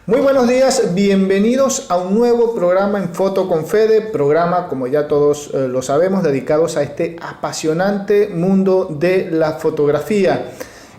Muy buenos días, bienvenidos a un nuevo programa en Foto con Fede, programa como ya todos lo sabemos, dedicados a este apasionante mundo de la fotografía.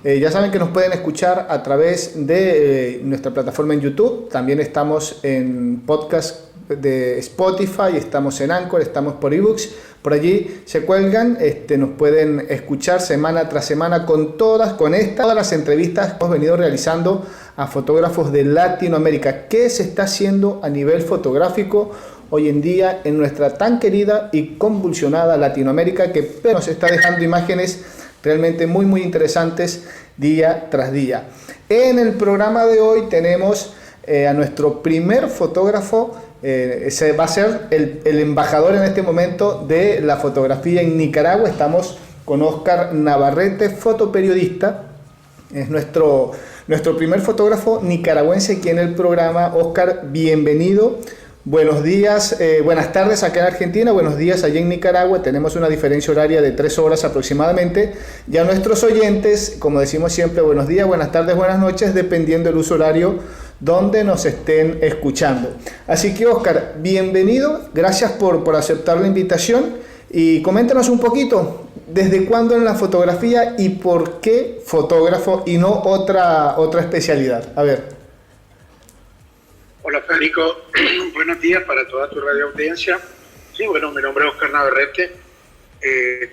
Ya saben que nos pueden escuchar a través de nuestra plataforma en YouTube, también estamos en podcast de Spotify, estamos en Anchor, estamos por eBooks, por allí se cuelgan, nos pueden escuchar semana tras semana con todas las entrevistas que hemos venido realizando a fotógrafos de Latinoamérica. ¿Qué se está haciendo a nivel fotográfico hoy en día en nuestra tan querida y convulsionada Latinoamérica, que nos está dejando imágenes realmente muy interesantes día tras día? En el programa de hoy tenemos a nuestro primer fotógrafo. Ese va a ser el embajador en este momento de la fotografía en Nicaragua. Estamos con Óscar Navarrete, fotoperiodista. Es nuestro primer fotógrafo nicaragüense aquí en el programa. Óscar, bienvenido. Buenos días, buenas tardes acá en Argentina, buenos días allá en Nicaragua. Tenemos una diferencia horaria de 3 horas aproximadamente. Ya nuestros oyentes, como decimos siempre, buenos días, buenas tardes, buenas noches, dependiendo del uso horario donde nos estén escuchando. Así que Óscar, bienvenido, gracias por aceptar la invitación y coméntanos un poquito, ¿desde cuándo en la fotografía y por qué fotógrafo y no otra especialidad? A ver. Hola Federico, buenos días para toda tu radio audiencia. Sí, bueno, mi nombre es Óscar Navarrete,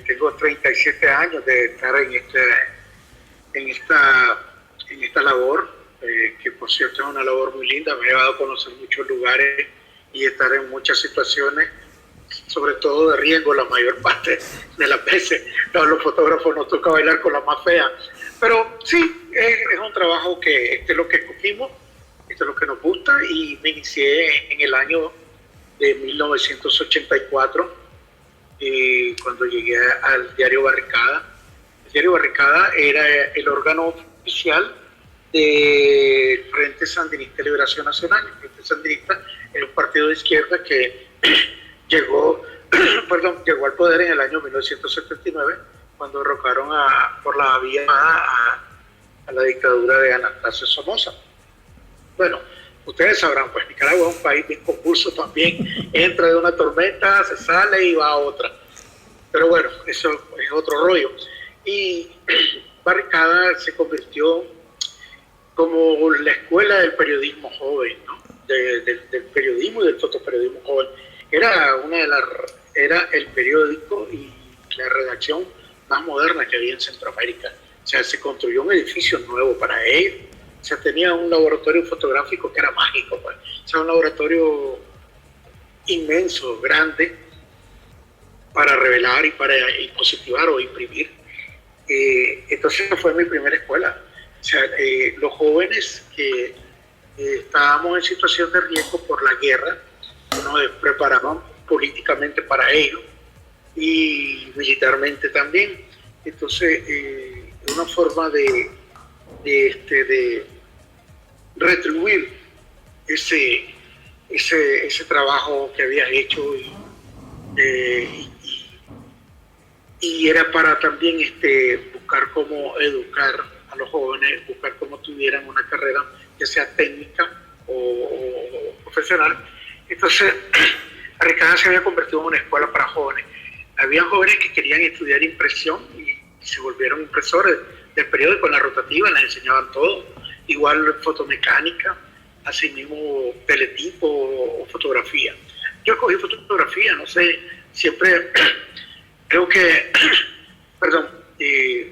tengo 37 años de estar en esta labor, que por cierto es una labor muy linda, me ha llevado a conocer muchos lugares y estar en muchas situaciones, sobre todo de riesgo la mayor parte de las veces. A los fotógrafos nos toca bailar con la más fea, pero sí, es un trabajo que es lo que escogimos. Esto es lo que nos gusta, y me inicié en el año de 1984, cuando llegué al diario Barricada. El diario Barricada era el órgano oficial del Frente Sandinista de Liberación Nacional. El Frente Sandinista era un partido de izquierda que llegó al poder en el año 1979, cuando derrocaron por la vía a la dictadura de Anastasio Somoza. Bueno, ustedes sabrán, pues Nicaragua es un país bien convulso también, entra de una tormenta, se sale y va a otra. Pero bueno, eso es otro rollo. Y Barricada se convirtió como la escuela del periodismo joven, ¿no? Del periodismo y del fotoperiodismo joven. Era el periódico y la redacción más moderna que había en Centroamérica. O sea, se construyó un edificio nuevo para ellos. O sea, tenía un laboratorio fotográfico que era mágico, pues. O sea, un laboratorio inmenso, grande, para revelar y para positivar o imprimir. Entonces fue mi primera escuela. O sea, los jóvenes que estábamos en situación de riesgo por la guerra, nos preparaban políticamente para ello y militarmente también. Entonces, una forma de retribuir ese trabajo que había hecho, y era para también buscar cómo educar a los jóvenes, buscar cómo tuvieran una carrera ya sea técnica o profesional. Entonces Barricada se había convertido en una escuela para jóvenes. Había jóvenes que querían estudiar impresión y se volvieron impresores del periódico. En la rotativa les enseñaban todo, igual fotomecánica, así mismo teletipo o fotografía. Yo cogí fotografía, no sé, siempre creo que,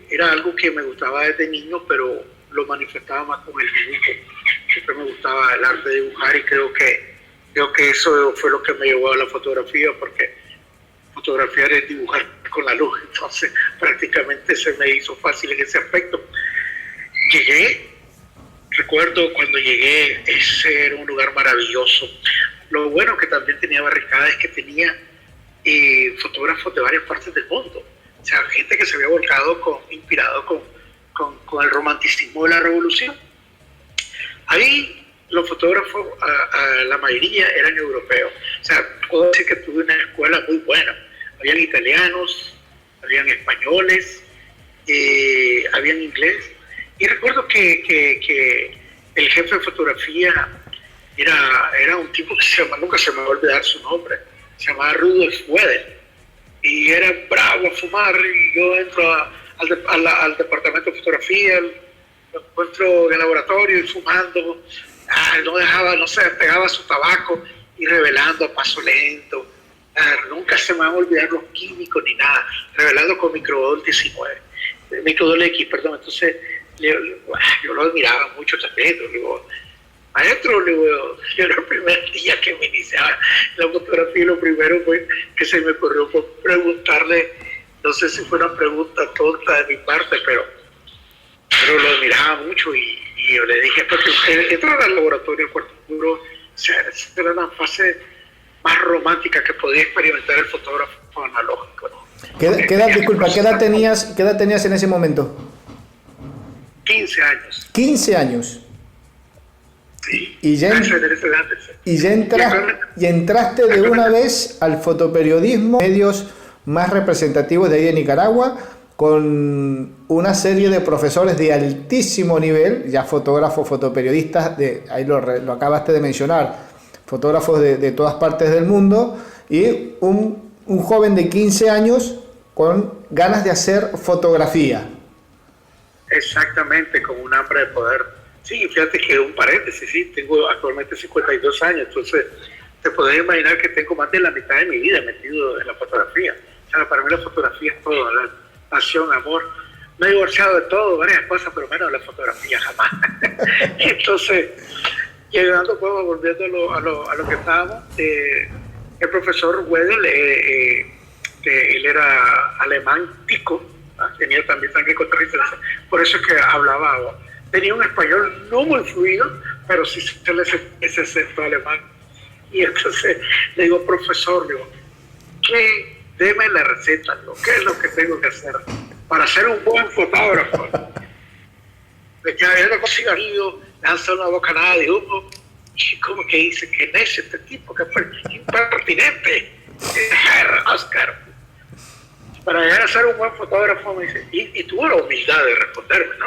era algo que me gustaba desde niño, pero lo manifestaba más con el dibujo. Siempre me gustaba el arte de dibujar, y creo que eso fue lo que me llevó a la fotografía, porque fotografiar es dibujar con la luz. Entonces prácticamente se me hizo fácil en ese aspecto. Recuerdo cuando llegué, ese era un lugar maravilloso. Lo bueno que también tenía Barricada es que tenía fotógrafos de varias partes del mundo. O sea, gente que se había volcado inspirado con el romanticismo de la revolución. Ahí los fotógrafos, la mayoría eran europeos. O sea, puedo decir que tuve una escuela muy buena. Habían italianos, habían españoles, habían inglés. Y recuerdo que el jefe de fotografía Era un tipo que nunca se me va a olvidar su nombre, se llamaba Rudolf Wedel, y era bravo a fumar, y yo entro al departamento de fotografía, lo encuentro en el laboratorio y fumando, no dejaba, no se despegaba su tabaco y revelando a paso lento. Nunca se me van a olvidar los químicos ni nada, revelando con microdol 19, microdol X, perdón. Entonces yo lo admiraba mucho también. Le digo, maestro, yo era el primer día que me iniciaba la fotografía, y lo primero fue que se me ocurrió preguntarle, no sé si fue una pregunta tonta de mi parte, pero lo admiraba mucho, y yo le dije, porque entrar al laboratorio del cuarto oscuro, era una fase más romántica que podía experimentar el fotógrafo analógico, ¿no? ¿Qué edad tenías en ese momento? 15 años. 15 años. Sí. Y entraste de una vez al fotoperiodismo, medios más representativos de ahí de Nicaragua, con una serie de profesores de altísimo nivel, ya fotógrafos, fotoperiodistas, ahí lo acabaste de mencionar, fotógrafos de todas partes del mundo, y un joven de 15 años con ganas de hacer fotografía. Exactamente, con un hambre de poder. Sí, fíjate que un paréntesis, sí, tengo actualmente 52 años, entonces te podés imaginar que tengo más de la mitad de mi vida metido en la fotografía. O sea, para mí la fotografía es todo, ¿verdad? Pasión, amor. Me he divorciado de todo, varias cosas, pero menos de la fotografía, jamás. Entonces, llegando, pues, volviendo a lo que estábamos, el profesor Wedel, él era alemán tico, tenía también sangre costarricense, por eso es que hablaba, tenía un español no muy fluido, pero sí se le ese acento alemán. Y entonces le digo, profesor, deme la receta, ¿qué es lo que tengo que hacer para ser un buen fotógrafo? Me quedé viendo con cigarrillo, lanza una bocanada de humo, y como que dice, que necio este tipo, que impertinente, Oscar. Para llegar a ser un buen fotógrafo, me dice, y tuvo la humildad de responderme, ¿no?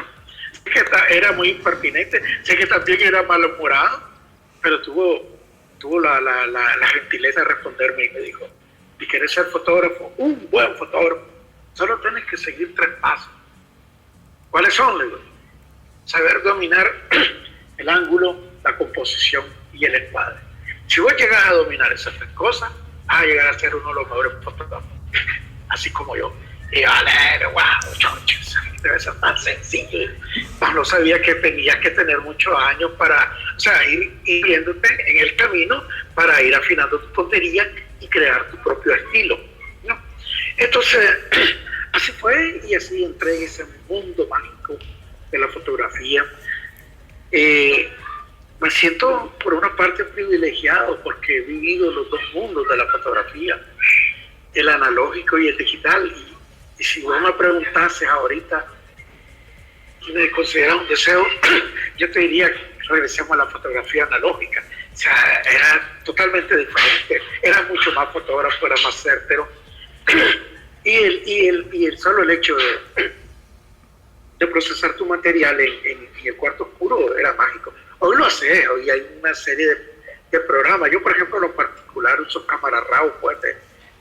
Sé que era muy impertinente, sé que también era malhumorado, pero tuvo la gentileza de responderme y me dijo, si quieres ser fotógrafo, un buen fotógrafo, solo tienes que seguir 3 pasos. ¿Cuáles son? Le digo, saber dominar el ángulo, la composición y el encuadre. Si vos llegas a dominar esas 3 cosas, vas a llegar a ser uno de los mejores fotógrafos, así como yo. Y vale, wow, choches, debe ser tan sencillo. No sabía que tenías que tener muchos años para, o sea, ir viéndote en el camino para ir afinando tu tontería y crear tu propio estilo, ¿no? Entonces, así fue, y así entré en ese mundo mágico de la fotografía. Me siento por una parte privilegiado porque he vivido los dos mundos de la fotografía, el analógico y el digital, y si vos me preguntases ahorita si me consideras un deseo, yo te diría que regresemos a la fotografía analógica. O sea, era totalmente diferente, era mucho más fotógrafo, era más certero, y el solo el hecho de procesar tu material en el cuarto oscuro era mágico. Hoy lo hace, hoy hay una serie de programas. Yo, por ejemplo, en lo particular uso cámara RAW, pues,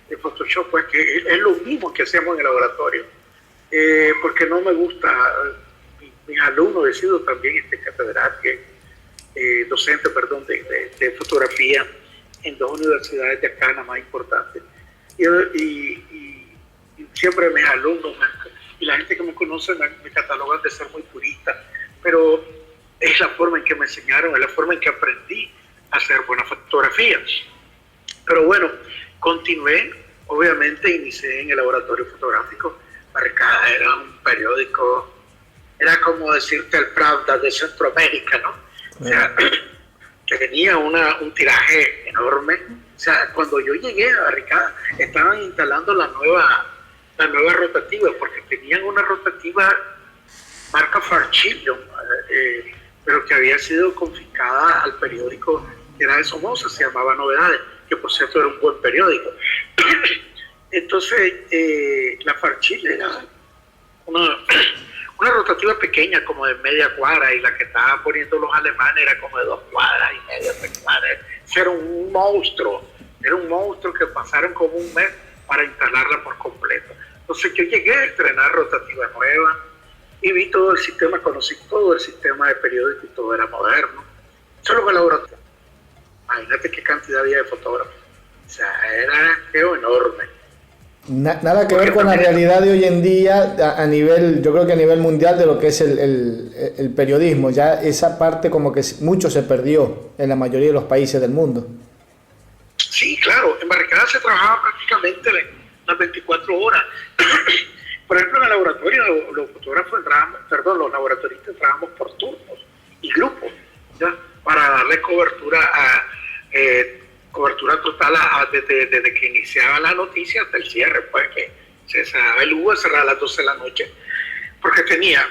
de Photoshop, pues, que es lo mismo que hacemos en el laboratorio, porque no me gusta. Mis alumnos, he sido también catedrático, docente, perdón, de fotografía en 2 universidades de acá, las más importantes. Y siempre mis alumnos y la gente que me conoce me catalogan de ser muy purista, pero es la forma en que me enseñaron, es la forma en que aprendí a hacer buena fotografía. Pero bueno, continué, obviamente inicié en el laboratorio fotográfico. Barricada era un periódico, era como decirte el Pravda de Centroamérica, ¿no? O sea, que tenía un tiraje enorme. O sea, cuando yo llegué a Barricada, estaban instalando la nueva rotativa, porque tenían una rotativa marca Fairchild, pero que había sido confiscada al periódico que era de Somoza, se llamaba Novedades, que por cierto era un buen periódico. Entonces, la Fairchild era una una rotativa pequeña como de media cuadra, y la que estaban poniendo los alemanes era como de 2 cuadras y media, 3 cuadras. Era un monstruo que pasaron como un mes para instalarla por completo. Entonces yo llegué a estrenar rotativa nueva y vi todo el sistema, conocí todo el sistema de periódico y todo era moderno. Solo que laboratorio. Imagínate qué cantidad había de fotógrafos. O sea, era enorme. Nada que ver con la realidad de hoy en día a nivel, yo creo que a nivel mundial, de lo que es el periodismo. Ya esa parte como que mucho se perdió en la mayoría de los países del mundo. Sí, claro, en Barricada se trabajaba prácticamente las 24 horas. Por ejemplo, en el laboratorio los fotógrafos los laboratoristas entrábamos por turnos y grupos, ¿ya? Para darle cobertura total desde que iniciaba la noticia hasta el cierre, pues que se cerraba el Hugo, cerraba a las 12 de la noche, porque tenía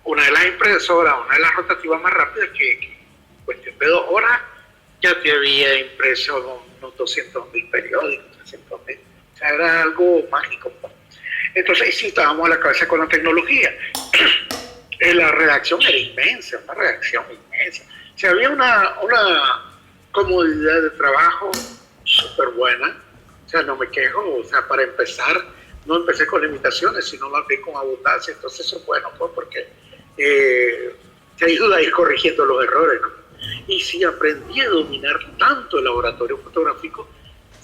una de las impresoras, una de las rotativas más rápidas que en cuestión de 2 horas ya te había impreso unos 200.000 periódicos, 300.000. O sea, era algo mágico, pues. Entonces sí, estábamos a la cabeza con la tecnología. La redacción era inmensa, una redacción inmensa. O sea, había una comodidad de trabajo súper buena. O sea, no me quejo. O sea, para empezar, no empecé con limitaciones, sino más bien con abundancia. Entonces eso es bueno, pues, porque te ayuda a ir corrigiendo los errores, ¿no? Y sí, aprendí a dominar tanto el laboratorio fotográfico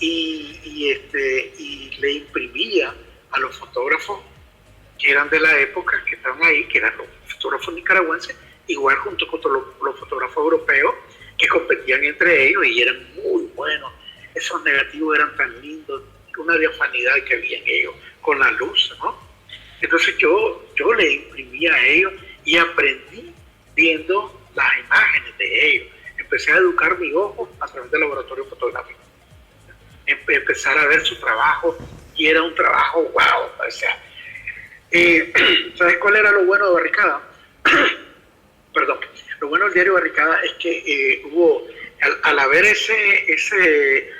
y le imprimía a los fotógrafos que eran de la época, que estaban ahí, que eran los fotógrafos nicaragüenses, igual junto con los fotógrafos europeos, que competían entre ellos y eran muy buenos. Esos negativos eran tan lindos, una diafanidad que había en ellos, con la luz, ¿no? Entonces yo le imprimía a ellos y aprendí viendo las imágenes de ellos. Empecé a educar mi ojo a través del laboratorio fotográfico. Empezar a ver su trabajo, y era un trabajo wow. O sea, ¿sabes cuál era lo bueno de Barricada? Perdón. Lo bueno del diario Barricada es que hubo, al haber ese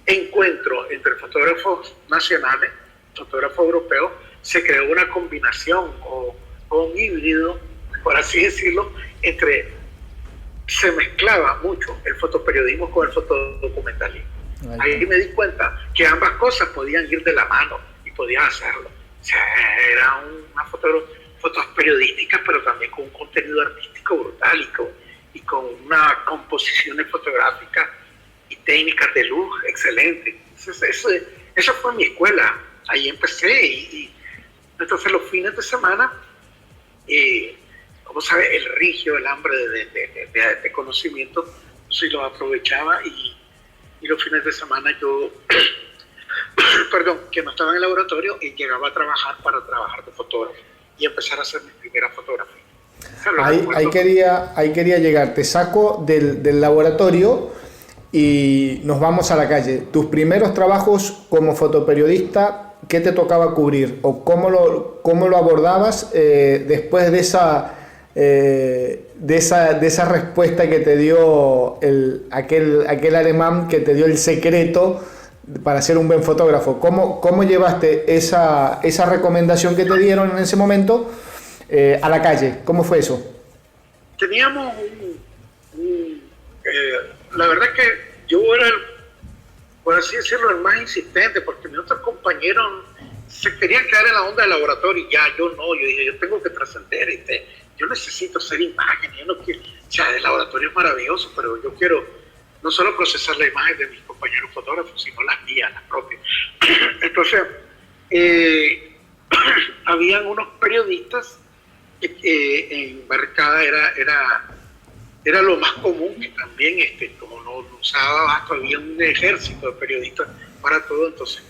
encuentro entre fotógrafos nacionales, fotógrafos europeos, se creó una combinación o un híbrido, por así decirlo, se mezclaba mucho el fotoperiodismo con el fotodocumentalismo. Ahí me di cuenta que ambas cosas podían ir de la mano y podían hacerlo. O sea, era una fotos periodísticas, pero también con un contenido artístico brutal y con unas composiciones fotográficas y técnicas de luz excelentes. Eso fue mi escuela. Ahí empecé y entonces los fines de semana, como sabes, el rigio, el hambre de conocimiento, sí lo aprovechaba y los fines de semana yo, que no estaba en el laboratorio y llegaba a trabajar para trabajar de fotógrafo y empezar a hacer mi primera fotografía. Ahí quería llegar. Te saco del laboratorio y nos vamos a la calle. Tus primeros trabajos como fotoperiodista, ¿qué te tocaba cubrir? ¿O cómo lo abordabas después de esa respuesta que te dio aquel alemán que te dio el secreto para ser un buen fotógrafo? ¿Cómo llevaste esa recomendación que te dieron en ese momento a la calle? ¿Cómo fue eso? Teníamos la verdad que yo era, por así decirlo, el más insistente, porque mis otros compañeros se querían quedar en la onda del laboratorio y ya, yo dije, yo tengo que trascender, yo necesito hacer imágenes, yo no quiero, o sea, el laboratorio es maravilloso, pero yo quiero no solo procesar la imagen de mis compañeros fotógrafos, sino las mías, las propias. Entonces, habían unos periodistas en Barricada, era lo más común, que también, como no usaba abasto, había un ejército de periodistas para todo. Entonces,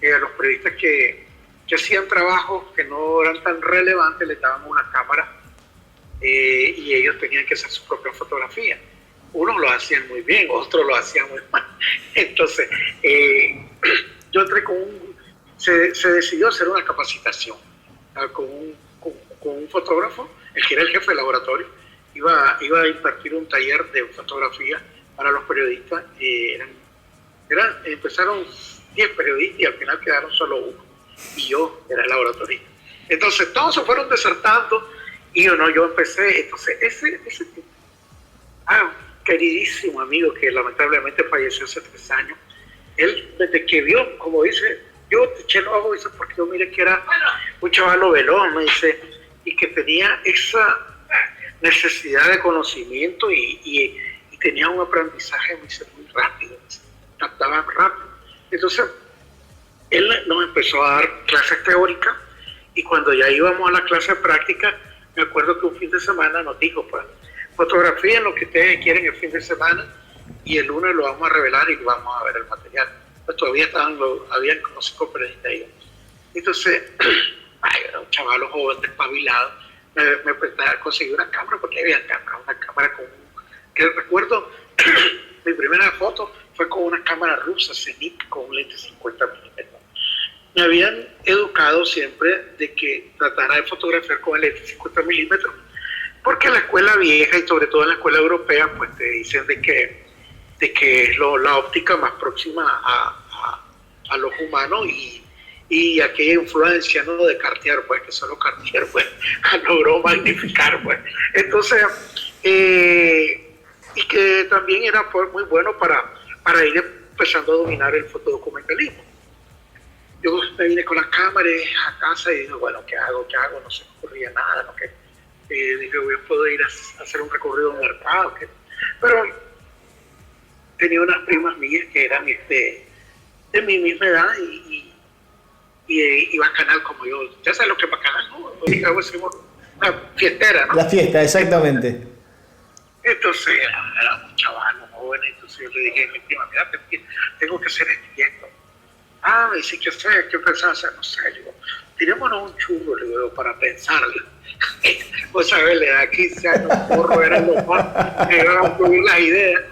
los periodistas que hacían trabajos que no eran tan relevantes, les daban una cámara y ellos tenían que hacer su propia fotografía. Unos lo hacían muy bien, otros lo hacían muy mal. Entonces, yo entré se decidió hacer una capacitación con un fotógrafo, el que era el jefe del laboratorio. Iba a impartir un taller de fotografía para los periodistas. Empezaron 10 periodistas y al final quedaron solo uno. Y yo era el laboratorista. Entonces todos se fueron desertando y yo empecé. Entonces ese tipo, queridísimo amigo que lamentablemente falleció hace 3 años, él desde que vio, como dice, yo te eché el ojo, dice, porque yo miré que era un chavalo veloz, me dice, y que tenía esa necesidad de conocimiento y tenía un aprendizaje, me dice, muy rápido, captaba rápido. Entonces, él nos empezó a dar clases teóricas y cuando ya íbamos a la clase práctica, me acuerdo que un fin de semana nos dijo, pues, fotografíen lo que ustedes quieren el fin de semana y el lunes lo vamos a revelar y vamos a ver el material. Pues todavía habían como 5 periodistas ahí. Entonces, era un chaval joven, despabilado, me prestaba a conseguir una cámara, porque había una cámara que recuerdo, mi primera foto fue con una cámara rusa Zenit con un lente 50 milímetros. Me habían educado siempre de que tratara de fotografiar con el lente 50 milímetros, porque en la escuela vieja y sobre todo en la escuela europea, pues te dicen de que es la óptica más próxima a los humanos y aquella influencia, ¿no?, de Cartier, pues que solo Cartier pues logró magnificar, pues. Entonces, y que también era pues, muy bueno para ir empezando a dominar el fotodocumentalismo. Yo me vine con la cámara a casa y dije, bueno, ¿qué hago? No se me ocurría nada, ¿no? Dije, voy a poder ir a hacer un recorrido en el mercado. Pero tenía unas primas mías que eran de mi misma edad y bacanal como yo. Ya sabes lo que es bacanal, ¿no? Una fiestera, ¿no? La fiesta, exactamente. Entonces era un chaval, un joven, entonces yo le dije a mi prima, mira, tengo que hacer esto y esto. Me dice, ¿qué pensaba hacer? No sé, digo, tirémonos un churro, le digo, para pensarlo. Vos sabés, le da 15 años, un porro era lo más, me iban a ocurrir las ideas.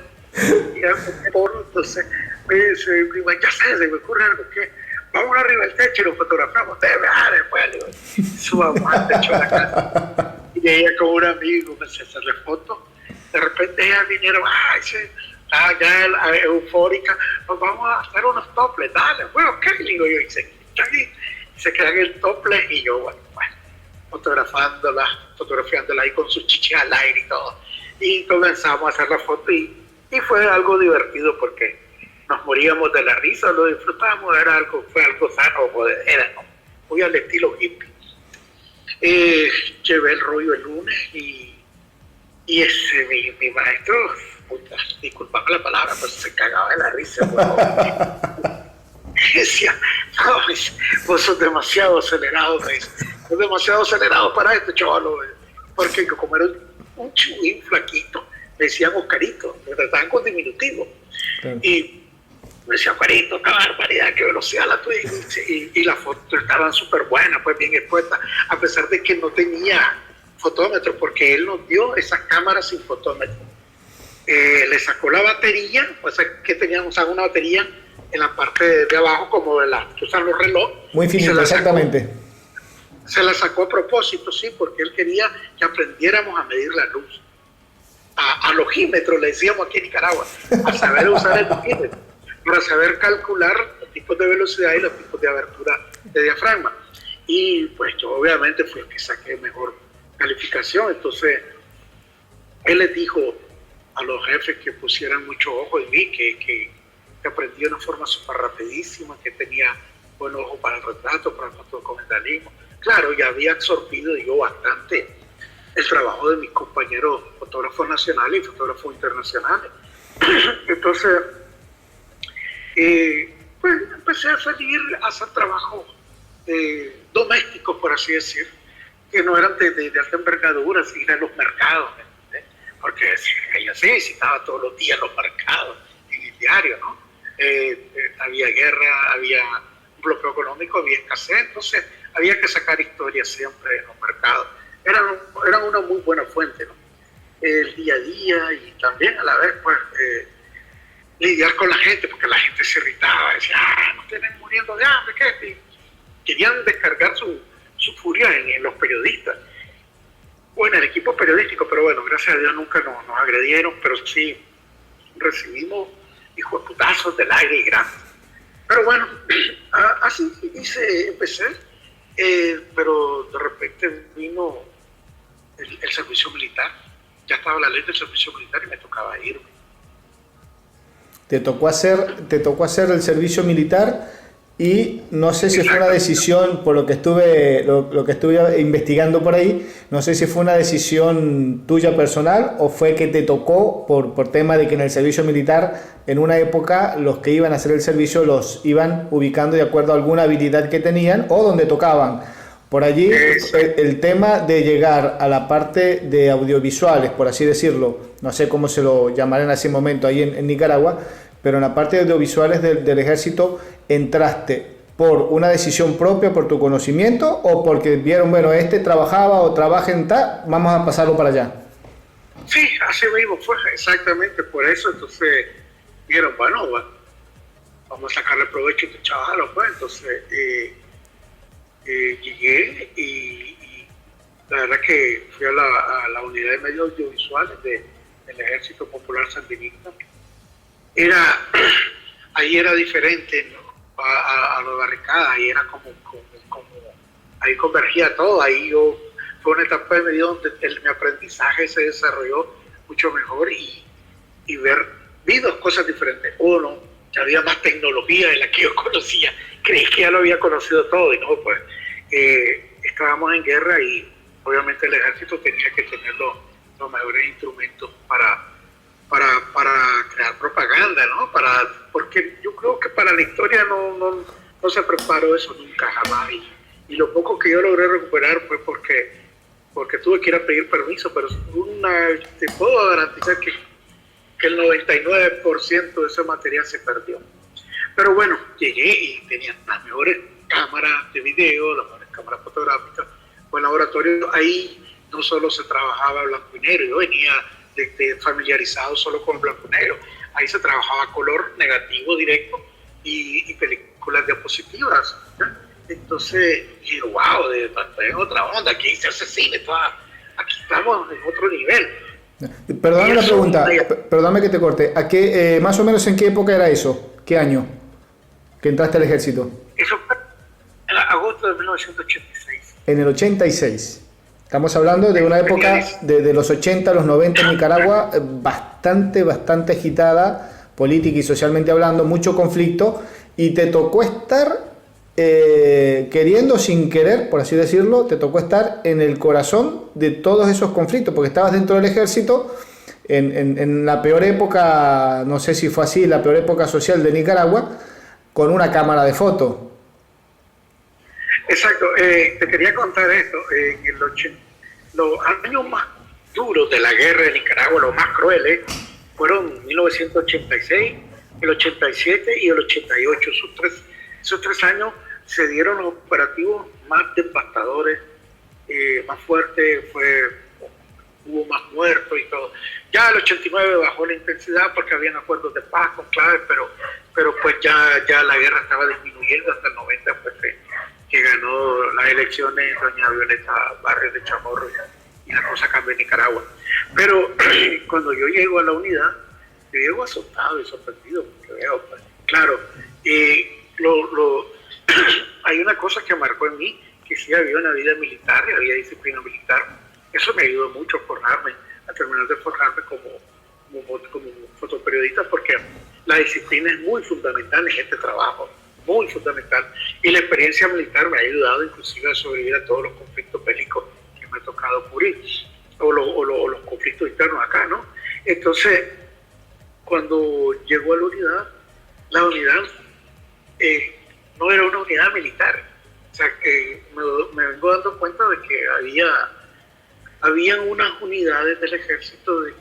Y era un porro, entonces me dice mi prima, ya sé, se me ocurre algo, que vamos arriba del techo y lo fotografiamos, después, le digo, subamos al techo de la casa. Y ella con un amigo me empecé a hacerle fotos. De repente ellas vinieron, ya eufórica, pues vamos a hacer unos toples, dale, bueno, ¿qué? Le digo yo, y se quedan el tople y yo, bueno, fotografiándola ahí con sus chichis al aire y todo. Y comenzamos a hacer la foto y fue algo divertido porque nos moríamos de la risa, lo disfrutábamos, fue algo sano, ¿no? Muy al estilo hippie. Llevé el rollo el lunes y mi maestro, disculpame la palabra, pues se cagaba de la risa. Decía, no, vos sos demasiado acelerado, me dice. Sos demasiado acelerado para esto, chaval. Porque como era un chubín flaquito, le decían Oscarito, me trataban con diminutivo. Sí. Y me decía, Oscarito, qué barbaridad, qué velocidad la tuya. Y las fotos estaban súper buenas, pues bien expuestas, a pesar de que no tenía fotómetro, porque él nos dio esas cámaras sin fotómetro. Le sacó la batería, pues que teníamos una batería en la parte de abajo, como de que usan los relojes. Muy finito, exactamente. Se la sacó a propósito, sí, porque él quería que aprendiéramos a medir la luz. A lojímetro, le decíamos aquí en Nicaragua, a saber usar el lojímetro, para saber calcular los tipos de velocidad y los tipos de abertura de diafragma. Y pues yo obviamente fui el que saqué mejor calificación, entonces él les dijo a los jefes que pusieran mucho ojo en mí, que aprendí de una forma súper rapidísima, que tenía buen ojo para el retrato, para el fotodocumentalismo. Claro, ya había absorbido yo bastante el trabajo de mis compañeros fotógrafos nacionales y fotógrafos internacionales. Entonces, pues empecé a salir a hacer trabajos domésticos, por así decir, que no eran de alta envergadura, ir a los mercados, ¿eh? Porque ella sí visitaba todos los días los mercados, en el diario, ¿no? Había guerra, había un bloqueo económico, había escasez, entonces había que sacar historias siempre en los mercados. Eran una muy buena fuente, ¿no? El día a día y también a la vez, pues, lidiar con la gente, porque la gente se irritaba, decía, nos tienen muriendo de hambre, ¿qué? Y querían descargar su furia en los periodistas, o en el equipo periodístico, pero bueno, gracias a Dios nunca nos agredieron, pero sí recibimos hijos de putazos del aire y grandes. Pero bueno, así empecé. pero de repente vino el servicio militar. Ya estaba la ley del servicio militar y me tocaba irme. Te tocó hacer el servicio militar y no sé si fue una decisión, por lo que estuve investigando por ahí, no sé si fue una decisión tuya personal o fue que te tocó por tema de que en el servicio militar, en una época, los que iban a hacer el servicio los iban ubicando de acuerdo a alguna habilidad que tenían o donde tocaban. Por allí el tema de llegar a la parte de audiovisuales, por así decirlo, no sé cómo se lo llamarán en ese momento ahí en Nicaragua, pero en la parte de audiovisuales del ejército, ¿entraste por una decisión propia, por tu conocimiento, o porque vieron, bueno, trabajaba o trabaja en tal, vamos a pasarlo para allá? Sí, así mismo fue, exactamente por eso. Entonces vieron, bueno, vamos a sacarle provecho a este chaval, pues. Entonces llegué y la verdad que fui a la unidad de medios audiovisuales del Ejército Popular Sandinista. Ahí era diferente, ¿no? a la barricada, ahí era como ahí convergía todo. Ahí fue una etapa de mi vida donde mi aprendizaje se desarrolló mucho mejor y vi dos cosas diferentes. Uno, que había más tecnología de la que yo conocía. Creí que ya lo había conocido todo y no, pues estábamos en guerra y obviamente el ejército tenía que tener los mejores instrumentos para crear propaganda, ¿no? Porque yo creo que para la historia no se preparó eso nunca, jamás. Y lo poco que yo logré recuperar fue porque tuve que ir a pedir permiso, pero te puedo garantizar que el 99% de ese material se perdió. Pero bueno, llegué y tenía las mejores cámaras de video, las mejores cámaras fotográficas, buen laboratorio. Ahí no solo se trabajaba blanco y negro, yo venía familiarizado solo con blanco y negro. Ahí se trabajaba color negativo directo y películas diapositivas, ¿ya? Entonces dije, wow, estoy en otra onda, aquí se hace cine, aquí estamos en otro nivel. Perdóname la pregunta, perdóname que te corte. Más o menos en qué época era eso? ¿Qué año que entraste al ejército? Eso fue en agosto de 1986. En el 86. Estamos hablando de una época de los 80 a los 90 en Nicaragua bastante agitada, política y socialmente hablando, mucho conflicto, y te tocó estar, queriendo sin querer, por así decirlo, te tocó estar en el corazón de todos esos conflictos, porque estabas dentro del ejército en la peor época, no sé si fue así, la peor época social de Nicaragua, con una cámara de foto. Exacto, te quería contar esto. Los años más duros de la guerra de Nicaragua, los más crueles, fueron 1986, el 87 y el 88. Esos tres años se dieron los operativos más devastadores, más fuertes, hubo más muertos y todo. Ya el 89 bajó la intensidad porque habían acuerdos de paz con claves, pero pues ya la guerra estaba disminuyendo hasta el 90, pues que ganó las elecciones doña Violeta Barrios de Chamorro y la cosa cambió en Nicaragua. Pero cuando yo llego a la unidad, yo llego asustado y sorprendido porque veo, pues, claro, hay una cosa que marcó en mí, que sí había una vida militar, había disciplina militar. Eso me ayudó mucho a terminar de forjarme como fotoperiodista, porque la disciplina es muy fundamental en este trabajo, muy fundamental. Y la experiencia militar me ha ayudado inclusive a sobrevivir a todos los conflictos bélicos que me ha tocado cubrir, o los conflictos internos acá, ¿no? Entonces, cuando llegó a la unidad no era una unidad militar. O sea, que me vengo dando cuenta de que habían unas unidades del ejército de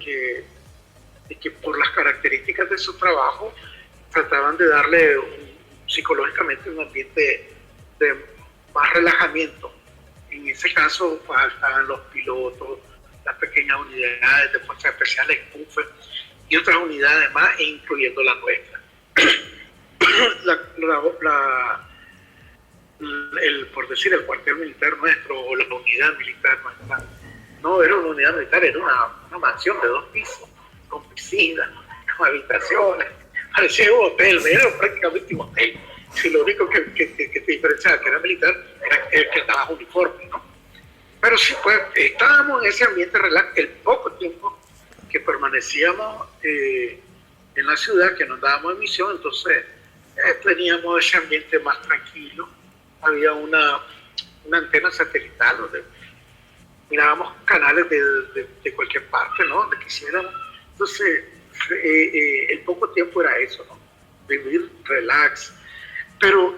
que por las características de su trabajo trataban de darle psicológicamente un ambiente de más relajamiento. En ese caso pues, estaban los pilotos, las pequeñas unidades de fuerzas especiales, PUFE, y otras unidades más, incluyendo la nuestra. Por decir, el cuartel militar nuestro o la unidad militar nuestra, no era una unidad militar, era una mansión de 2 pisos, con piscina, con habitaciones, parecía un hotel, era prácticamente un hotel. Si lo único que te diferenciaba que era militar era el que andaba uniforme, ¿no? Pero sí, pues estábamos en ese ambiente relax el poco tiempo que permanecíamos en la ciudad, que nos dábamos en misión, entonces teníamos ese ambiente más tranquilo. Había una antena satelital donde mirábamos canales de cualquier parte, ¿no? Donde quisiéramos. Entonces, el poco tiempo era eso, ¿no? Vivir relax. Pero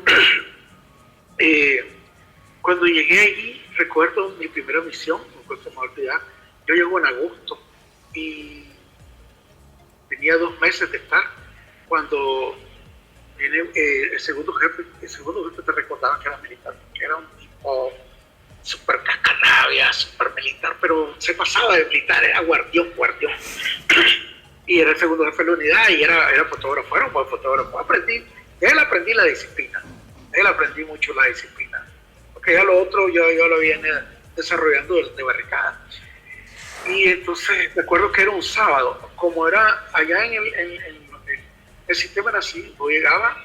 cuando llegué allí, recuerdo mi primera misión, no se me va a olvidar, yo llego en agosto y tenía 2 meses de estar cuando viene el segundo jefe te recordaba que era militar, que era un tipo súper cascarrabia, súper militar, pero se pasaba de militar, era guardión. Y era el segundo jefe de la unidad y era fotógrafo, era un buen fotógrafo. De él aprendí la disciplina, de él aprendí mucho la disciplina, porque ya lo otro yo lo viene desarrollando de barricada. Y entonces me acuerdo que era un sábado, como era allá en el sistema era así, vos llegabas,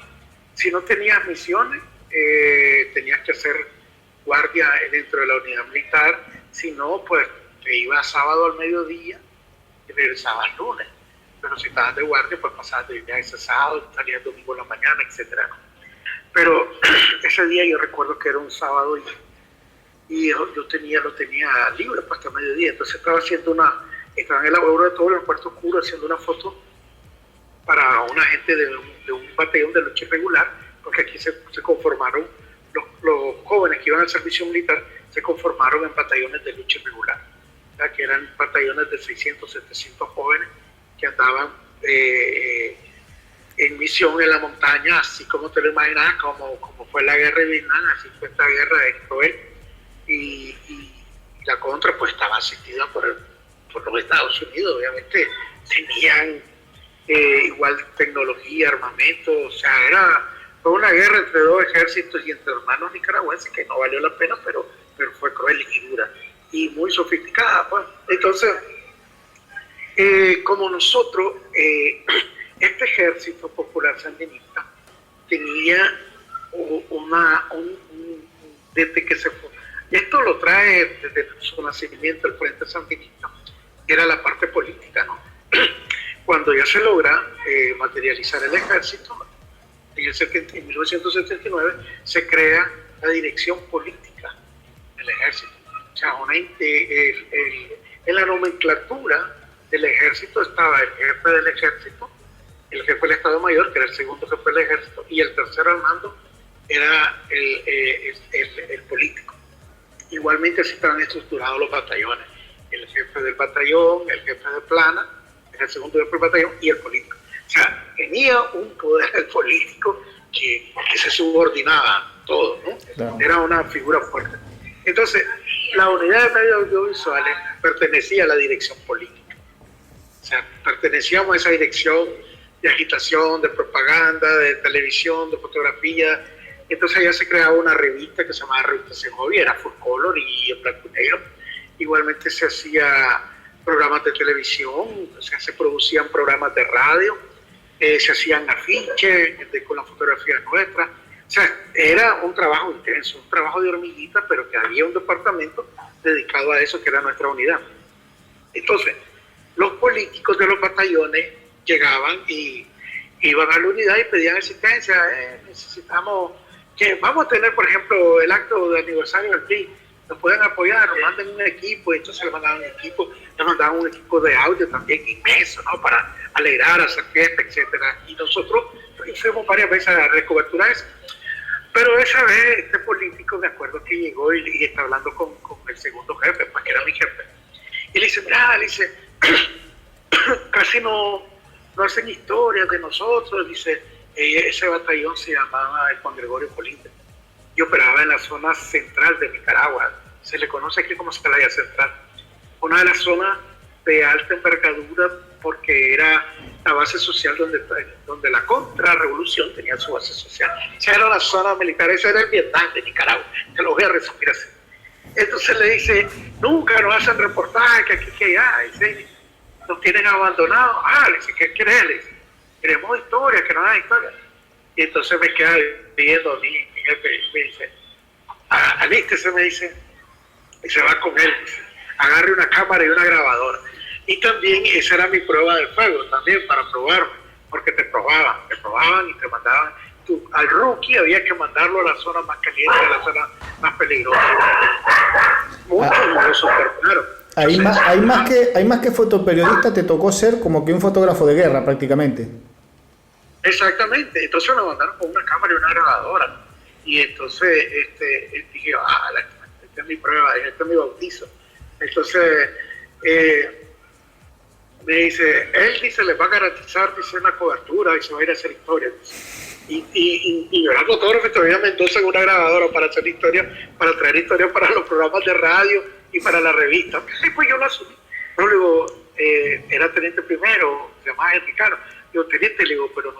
si no tenías misiones, tenías que hacer guardia dentro de la unidad militar, si no, pues te ibas sábado al mediodía y regresabas lunes. Pero si estabas de guardia, pues pasabas de viaje ese sábado, salías domingo en la mañana, etc. Pero ese día yo recuerdo que era un sábado y yo lo tenía libre pues, hasta mediodía, entonces estaba en el laboratorio, en el cuarto oscuro, haciendo una foto para una gente de un batallón de lucha irregular, porque aquí se conformaron, los jóvenes que iban al servicio militar se conformaron en batallones de lucha irregular, o sea, que eran batallones de 600, 700 jóvenes que andaban en misión en la montaña, así como te lo imaginas, como fue la guerra de Vietnam, así fue esta guerra de cruel, y la contra pues estaba asistida por los Estados Unidos, obviamente tenían igual tecnología, armamento, o sea, fue una guerra entre 2 ejércitos y entre hermanos nicaragüenses que no valió la pena, pero fue cruel y dura y muy sofisticada, pues. Entonces, como nosotros, este ejército popular sandinista tenía desde que se fue, esto lo trae desde su nacimiento el Frente Sandinista, que era la parte política, ¿no? Cuando ya se logra materializar el ejército, en 1979 se crea la dirección política del ejército. O sea, en la nomenclatura del ejército estaba el jefe del ejército, el jefe del Estado Mayor, que era el segundo jefe del ejército, y el tercero al mando era el político. Igualmente así estaban estructurados los batallones. El jefe del batallón, el jefe de plana, el segundo jefe del batallón y el político. O sea, tenía un poder político que se subordinaba a todo, ¿no? Claro. Era una figura fuerte. Entonces, la unidad de medios audiovisuales pertenecía a la dirección política. O sea, pertenecíamos a esa dirección de agitación, de propaganda, de televisión, de fotografía. Entonces allá se creaba una revista que se llamaba Revista Segovia, era full color y en blanco y negro. Igualmente se hacía programas de televisión, o sea, se producían programas de radio, se hacían afiches con la fotografía nuestra. O sea, era un trabajo intenso, un trabajo de hormiguita, pero que había un departamento dedicado a eso, que era nuestra unidad. Entonces, los políticos de los batallones llegaban y iban a la unidad y pedían asistencia. Necesitamos que vamos a tener, por ejemplo, el acto de aniversario del PRI, nos pueden apoyar, nos mandan un equipo, y entonces les mandaban un equipo de audio también inmenso, ¿no? Para alegrar, hacer fiesta, etcétera. Y nosotros fuimos varias veces a recobertura eso. Pero esa vez este político, me acuerdo que llegó y está hablando con el segundo jefe, pues que era mi jefe. Y le dice, mira, casi no hacen historias de nosotros, dice, ese batallón se llamaba el Juan Gregorio Político. Yo operaba en la zona central de Nicaragua, se le conoce aquí como Celaya Central, una de las zonas de alta envergadura porque era la base social donde la contrarrevolución tenía su base social. Esa era la zona militar, esa era el Vietnam de Nicaragua, te lo voy a resumir así. Entonces le dice, nunca nos hacen reportaje que aquí, que allá, dice, nos tienen abandonados. Le dice, ¿qué querés? Le dice, queremos historia, que no hagan historia. Y entonces me queda viendo a mí, mi jefe, me dice, alístese, me dice, y se va con él, dice, agarre una cámara y una grabadora. Y también esa era mi prueba de fuego, también para probarme, porque te probaban y te mandaban. Al rookie había que mandarlo a la zona más caliente, a la zona más peligrosa. Muchos no lo soportaron. Hay más que fotoperiodista, te tocó ser como que un fotógrafo de guerra prácticamente. Exactamente, entonces me mandaron con una cámara y una grabadora. Y entonces dije, esta es mi prueba, este es mi bautizo. Entonces me dice, él dice, les va a garantizar, dice, una cobertura y se va a ir a hacer historia. Y yo era fotógrafo y todavía me endosé en una grabadora para hacer historia, para traer historia para los programas de radio y para la revista. Y pues yo lo asumí. No, le digo, era teniente primero, se llamaba Enricano. Digo, teniente, le digo, pero no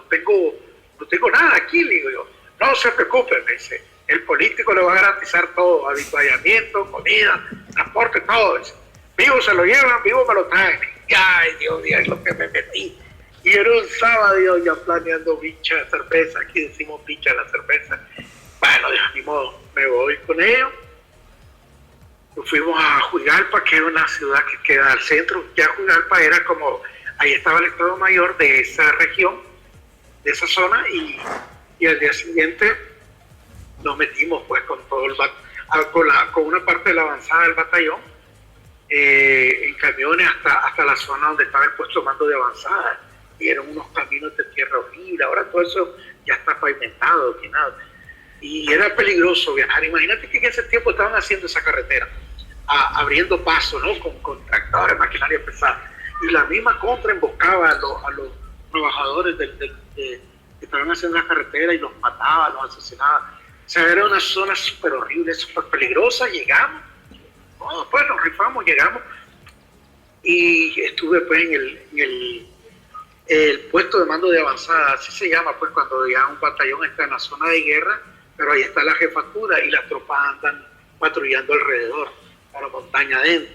tengo nada aquí, le digo yo. No se preocupe, me dice, el político le va a garantizar todo, avituallamiento, comida, transporte, todo. Dice, vivo se lo llevan, vivo me lo traen. Y, ay, Dios mío, es lo que me metí. Y era un sábado ya planeando bicha de cerveza, aquí decimos bicha de la cerveza. Bueno, de mi modo, me voy con ellos. Fuimos a Juigalpa, que es una ciudad que queda al centro. Ya Juigalpa era como, ahí estaba el Estado Mayor de esa región, de esa zona, y al día siguiente nos metimos pues con todo con una parte de la avanzada del batallón, en camiones hasta la zona donde estaba el puesto de mando de avanzada. Y eran unos caminos de tierra horrible, ahora todo eso ya está pavimentado, dominado. Y era peligroso viajar. Imagínate que en ese tiempo estaban haciendo esa carretera, abriendo paso, ¿no? Con tractores, maquinaria pesada. Y la misma contra emboscaba a los trabajadores que estaban haciendo la carretera y los mataba, los asesinaba. O sea, era una zona súper horrible, súper peligrosa. Llegamos, pues nos rifamos, llegamos. Y estuve pues en el puesto de mando de avanzada, así se llama, pues cuando ya un batallón está en la zona de guerra, pero ahí está la jefatura y las tropas andan patrullando alrededor, a la montaña adentro.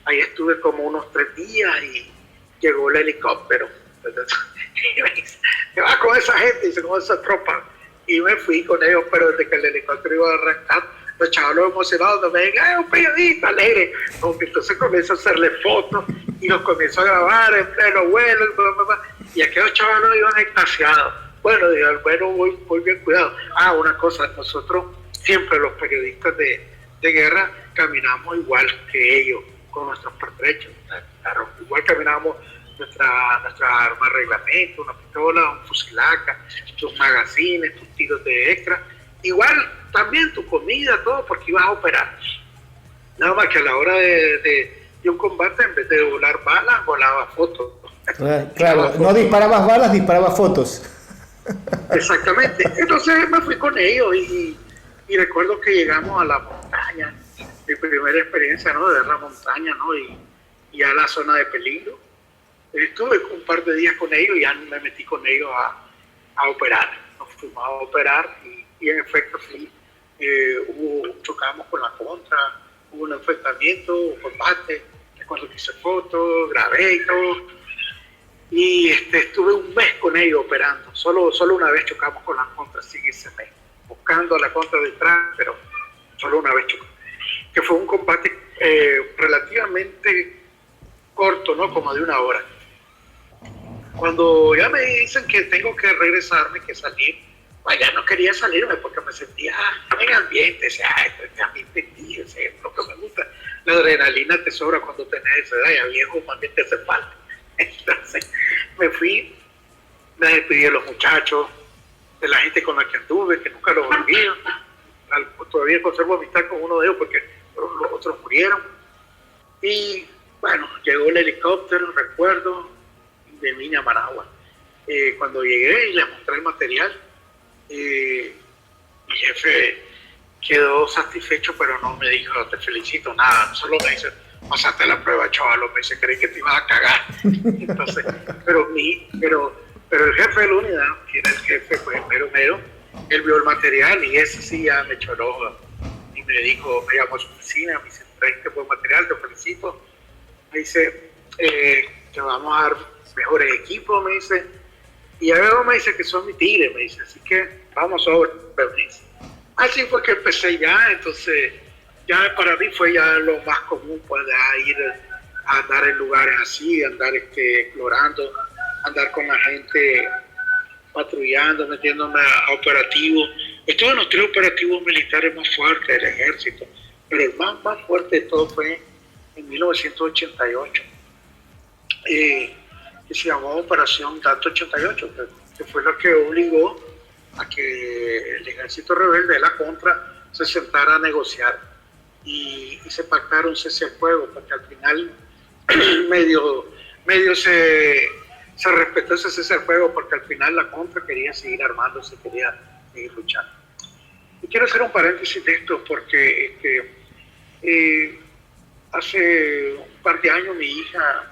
Ahí estuve como unos 3 días y llegó el helicóptero. Y me dice, ¿qué va con esa gente? Dice, con esa tropa. Y me fui con ellos, pero desde que el helicóptero iba a arrancar, los chavalos emocionados no me digan, un periodista alegre. Entonces comienzo a hacerle fotos y los comienzo a grabar en pleno vuelo, y aquellos chavalos iban extasiados. Bueno, digo, bueno, voy bien cuidado. Una cosa, nosotros siempre los periodistas de guerra caminamos igual que ellos, con nuestros pertrechos. Claro, igual caminamos nuestra arma de reglamento, una pistola, un fusilaca, tus magazines, tus tiros de extra. Igual también tu comida, todo, porque ibas a operar. Nada más que a la hora de un combate, en vez de volar balas, volaba fotos. Claro, no disparabas balas, disparabas fotos. Exactamente. Entonces me fui con ellos y recuerdo que llegamos a la montaña, mi primera experiencia, ¿no? De ver la montaña, ¿no? Y a la zona de peligro. Estuve un par de días con ellos y ya me metí con ellos a operar. Nos fuimos a operar y en efecto sí, chocamos con la contra, hubo un enfrentamiento, un combate. Recuerdo que hice fotos, grabé y todo. Y estuve un mes con ellos operando. Solo una vez chocamos con la contra, sí, ese mes. Buscando a la contra detrás, pero solo una vez chocamos. Que fue un combate relativamente corto, ¿no? Como de 1 hora. Cuando ya me dicen que tengo que regresarme, que salir, pues ya no quería salirme porque me sentía en ambiente, este ambiente tío, es lo que me gusta. La adrenalina te sobra cuando tenés esa edad, ya viejo, más bien te hace falta. Entonces me fui, me despedí de los muchachos, de la gente con la que anduve, que nunca los olvido. Todavía conservo amistad con uno de ellos porque los otros murieron. Y bueno, llegó el helicóptero, recuerdo, de Miña Managua. Cuando llegué y le mostré el material, mi jefe quedó satisfecho, pero no me dijo, te felicito, nada, solo me dice, pasaste la prueba, chaval, me dice, creí que te ibas a cagar. Entonces, pero el jefe de la unidad, que era el jefe, pues mero, él vio el material y ese sí ya me echó el ojo y me dijo, me llamó a su oficina, me dice, traiste buen material, te felicito. Me dice, te vamos a dar mejores equipos, me dice, Y ya luego me dice que son mi tigre, me dice, así que vamos sobre, me dice. Así fue que empecé ya, entonces ya para mí fue ya lo más común, pues ir a andar en lugares así, andar explorando, andar con la gente patrullando, metiéndome a operativos. Estuve en los 3 operativos militares más fuertes del ejército, pero el más fuerte de todo fue en 1988, que se llamó Operación Dato 88, que fue lo que obligó a que el ejército rebelde de la Contra se sentara a negociar y se pactara un cese al fuego, porque al final medio se respetó ese cese al fuego, porque al final la Contra quería seguir armándose, quería seguir luchando. Y quiero hacer un paréntesis de esto porque hace un par de años mi hija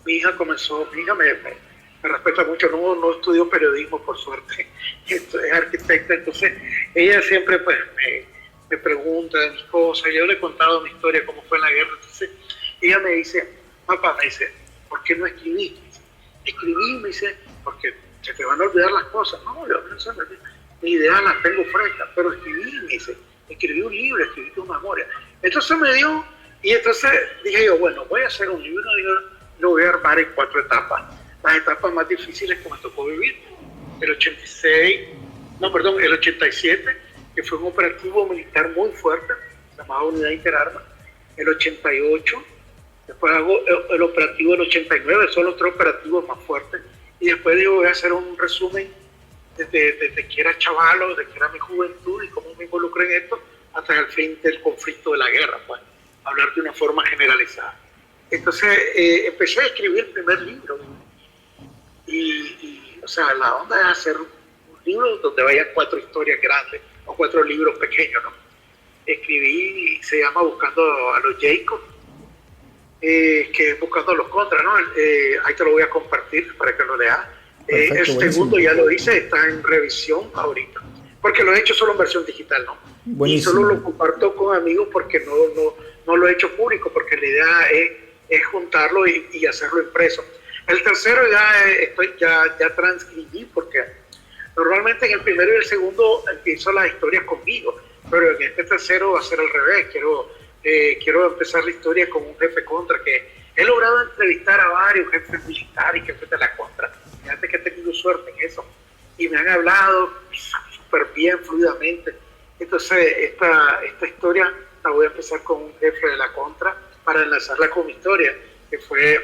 me respeta mucho, no estudió periodismo por suerte, es arquitecta, entonces ella siempre pues me pregunta de mis cosas, yo le he contado mi historia, cómo fue en la guerra, entonces ella me dice, papá, me dice, ¿por qué no escribiste? Escribí, me dice, porque se te van a olvidar las cosas. No, yo no sé, mi idea la tengo fresca, pero escribí, me dice, escribí un libro, escribí tu memoria. Entonces me dio, y entonces dije yo, bueno, voy a hacer un libro y lo voy a armar en 4 etapas. Las etapas más difíciles que me tocó vivir, el 87, que fue un operativo militar muy fuerte, llamado Unidad Interarma, el 88, después hago el operativo del 89, son los 3 operativos más fuertes, y después digo, voy a hacer un resumen desde que era chavalo, desde que era mi juventud y cómo me involucré en esto, hasta el fin del conflicto de la guerra, pues, hablar de una forma generalizada. Entonces empecé a escribir el primer libro, y o sea, la onda es hacer un libro donde vayan 4 historias grandes, o 4 libros pequeños, ¿no? Escribí, se llama Buscando a los Jacob, que es Buscando a los Contras, ¿no? Ahí te lo voy a compartir para que lo leas. El segundo ya lo hice, está en revisión ahorita, porque lo he hecho solo en versión digital, ¿no? Buenísimo. Y solo lo comparto con amigos porque no lo he hecho público, porque la idea es juntarlo y hacerlo impreso. El tercero ya transcribí, porque normalmente en el primero y el segundo empiezo las historias conmigo, pero en este tercero va a ser al revés. Quiero empezar la historia con un jefe contra, que he logrado entrevistar a varios jefes militares y jefes de la Contra. Fíjate que he tenido suerte en eso, y me han hablado súper bien, fluidamente. Entonces esta historia la voy a empezar con un jefe de la Contra para enlazarla con mi historia, que fue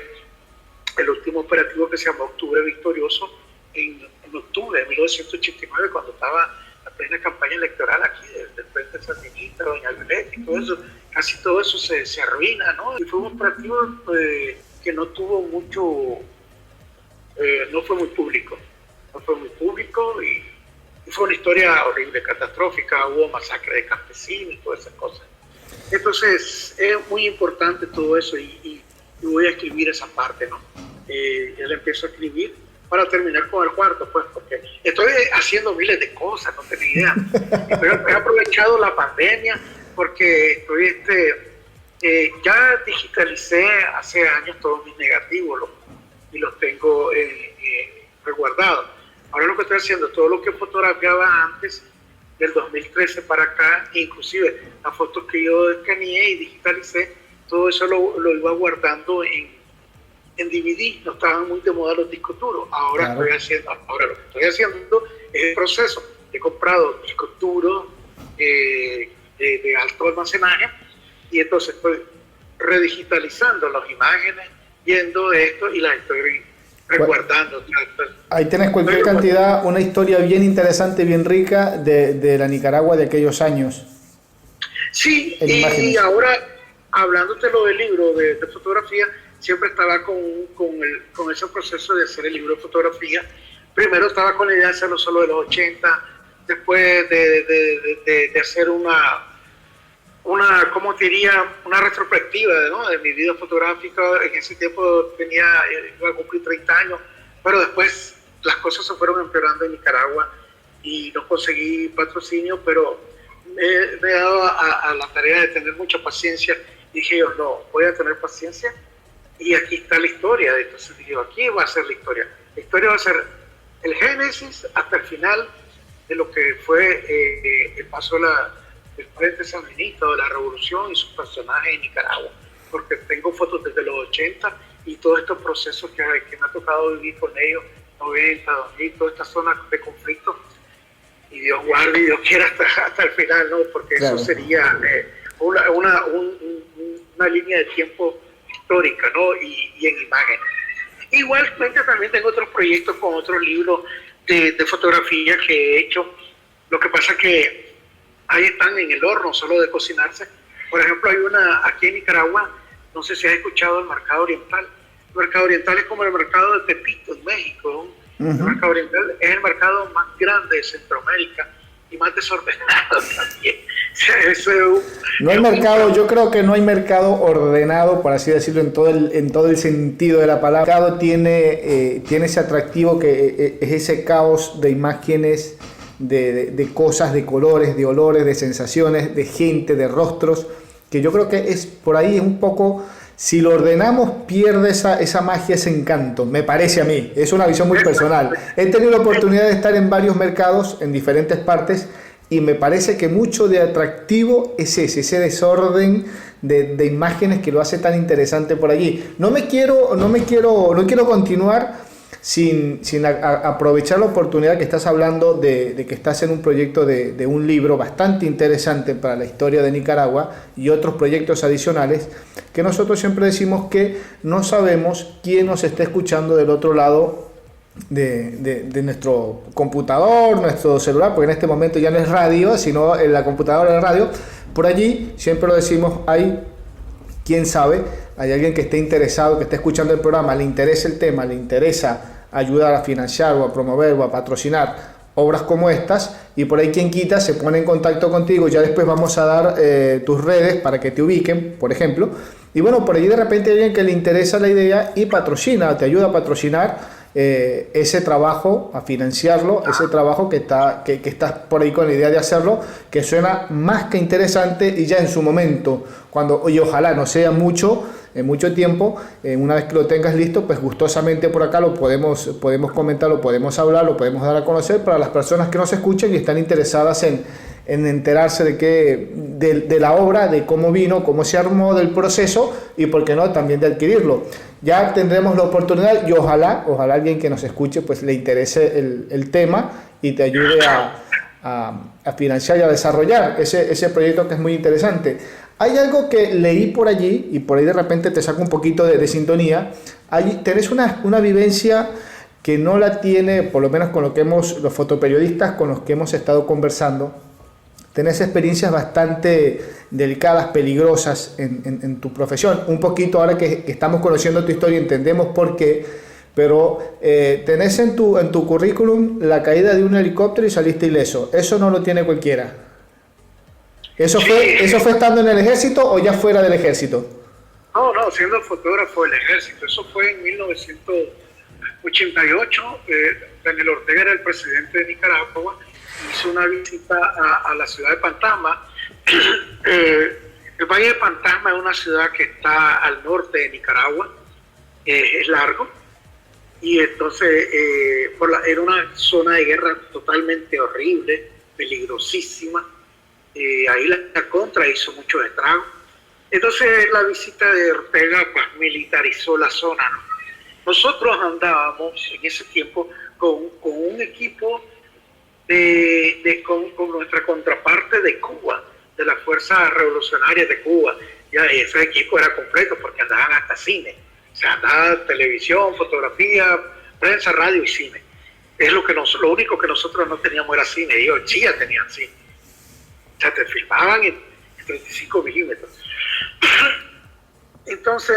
el último operativo que se llamó Octubre Victorioso, en octubre de 1989, cuando estaba la plena campaña electoral aquí del Frente Sandinista, Doña Violeta y todo eso. Casi todo eso se arruina, ¿no? Y fue un operativo que no tuvo mucho, no fue muy público y fue una historia horrible, catastrófica. Hubo masacre de campesinos y todas esas cosas. Entonces es muy importante todo eso, y voy a escribir esa parte, ¿no? Ya le empiezo a escribir para terminar con el cuarto, pues, porque estoy haciendo miles de cosas, no tengo idea. Pero he aprovechado la pandemia porque ya digitalicé hace años todos mis negativos y los tengo resguardados. Ahora lo que estoy haciendo, todo lo que fotografiaba antes del 2013 para acá, inclusive las fotos que yo escaneé y digitalicé, todo eso lo iba guardando en DVD. No estaban muy de moda los discos duros. Ahora lo que estoy haciendo es el proceso. He comprado discos duros de alto almacenaje, y entonces estoy redigitalizando las imágenes, viendo esto, y las estoy resguardando. Ahí tienes cualquier cantidad, una historia bien interesante, bien rica de la Nicaragua de aquellos años. Sí, y ahora, hablándote lo del libro de fotografía, siempre estaba con ese proceso de hacer el libro de fotografía. Primero estaba con la idea de hacerlo solo de los 80, después de hacer una ¿cómo te diría? Una retrospectiva, ¿no?, de mi vida fotográfica. En ese tiempo iba a cumplir 30 años, pero después las cosas se fueron empeorando en Nicaragua y no conseguí patrocinio, pero me he dado a la tarea de tener mucha paciencia. Dije yo, no, voy a tener paciencia, y aquí está la historia. Entonces dije, aquí va a ser la historia. La historia va a ser el génesis hasta el final de lo que fue el paso del Frente Sandinista, de la revolución y sus personajes en Nicaragua, porque tengo fotos desde los 80 y todos estos procesos que me ha tocado vivir con ellos, 90, 2000, toda esta zona de conflicto, y Dios guarde y Dios quiera hasta el final, ¿no? Porque claro, eso sería una línea de tiempo histórica, ¿no? Y en imágenes. Igualmente también tengo otros proyectos con otros libros de fotografía que he hecho. Lo que pasa que ahí están en el horno, solo de cocinarse. Por ejemplo, hay una aquí en Nicaragua, no sé si has escuchado el Mercado Oriental. El Mercado Oriental es como el mercado de Tepito en México. El Mercado Oriental es el mercado más grande de Centroamérica y más desordenado también. O sea, no hay mercado, yo creo que no hay mercado ordenado, por así decirlo, en todo el sentido de la palabra. El mercado tiene ese atractivo que es ese caos de imágenes, de cosas, de colores, de olores, de sensaciones, de gente, de rostros, que yo creo que es por ahí un poco, si lo ordenamos, pierde esa magia, ese encanto, me parece a mí, es una visión muy personal. He tenido la oportunidad de estar en varios mercados, en diferentes partes, y me parece que mucho de atractivo es ese desorden de imágenes que lo hace tan interesante por allí. No quiero continuar sin aprovechar la oportunidad que estás hablando de que estás en un proyecto de un libro bastante interesante para la historia de Nicaragua y otros proyectos adicionales, que nosotros siempre decimos que no sabemos quién nos está escuchando del otro lado de nuestro computador, nuestro celular, porque en este momento ya no es radio, sino en la computadora de radio. Por allí, siempre lo decimos, hay, quién sabe, hay alguien que esté interesado, que esté escuchando el programa, le interesa el tema, le interesa ayudar a financiar o a promover o a patrocinar obras como estas, y por ahí quien quita se pone en contacto contigo. Ya después vamos a dar tus redes para que te ubiquen, por ejemplo, y bueno, por ahí de repente hay alguien que le interesa la idea y patrocina, te ayuda a patrocinar ese trabajo, a financiarlo, ese trabajo que estás por ahí con la idea de hacerlo, que suena más que interesante. Y ya en su momento, y ojalá no sea mucho tiempo, una vez que lo tengas listo, pues gustosamente por acá lo podemos comentar, lo podemos hablar, lo podemos dar a conocer para las personas que nos escuchen y están interesadas en enterarse de la obra, de cómo vino, cómo se armó, del proceso, y por qué no también de adquirirlo. Ya tendremos la oportunidad, y ojalá alguien que nos escuche pues le interese el tema y te ayude a financiar y a desarrollar ese proyecto, que es muy interesante. Hay algo que leí por allí, y por ahí de repente te saco un poquito de sintonía. Tenés una vivencia que no la tiene, por lo menos con los fotoperiodistas con los que hemos estado conversando. Tenés experiencias bastante delicadas, peligrosas en tu profesión. Un poquito ahora que estamos conociendo tu historia entendemos por qué, pero tenés en tu currículum la caída de un helicóptero y saliste ileso. Eso no lo tiene cualquiera. ¿Eso fue estando en el ejército o ya fuera del ejército? No, siendo fotógrafo del ejército. Eso fue en 1988. Daniel Ortega era el presidente de Nicaragua. Hizo una visita a la ciudad de Pantasma. El Valle de Pantasma es una ciudad que está al norte de Nicaragua, es largo, y entonces era una zona de guerra totalmente horrible, peligrosísima. Ahí la contra hizo muchos estragos. Entonces la visita de Ortega pues militarizó la zona, ¿no? Nosotros andábamos en ese tiempo con un equipo con nuestra contraparte de Cuba, de las fuerzas revolucionarias de Cuba. Ya ese equipo era completo porque andaban hasta cine, o sea, andaba televisión, fotografía, prensa, radio y cine. Lo único que nosotros no teníamos era cine. Ellos sí ya tenían cine, o sea, te filmaban en 35 milímetros. Entonces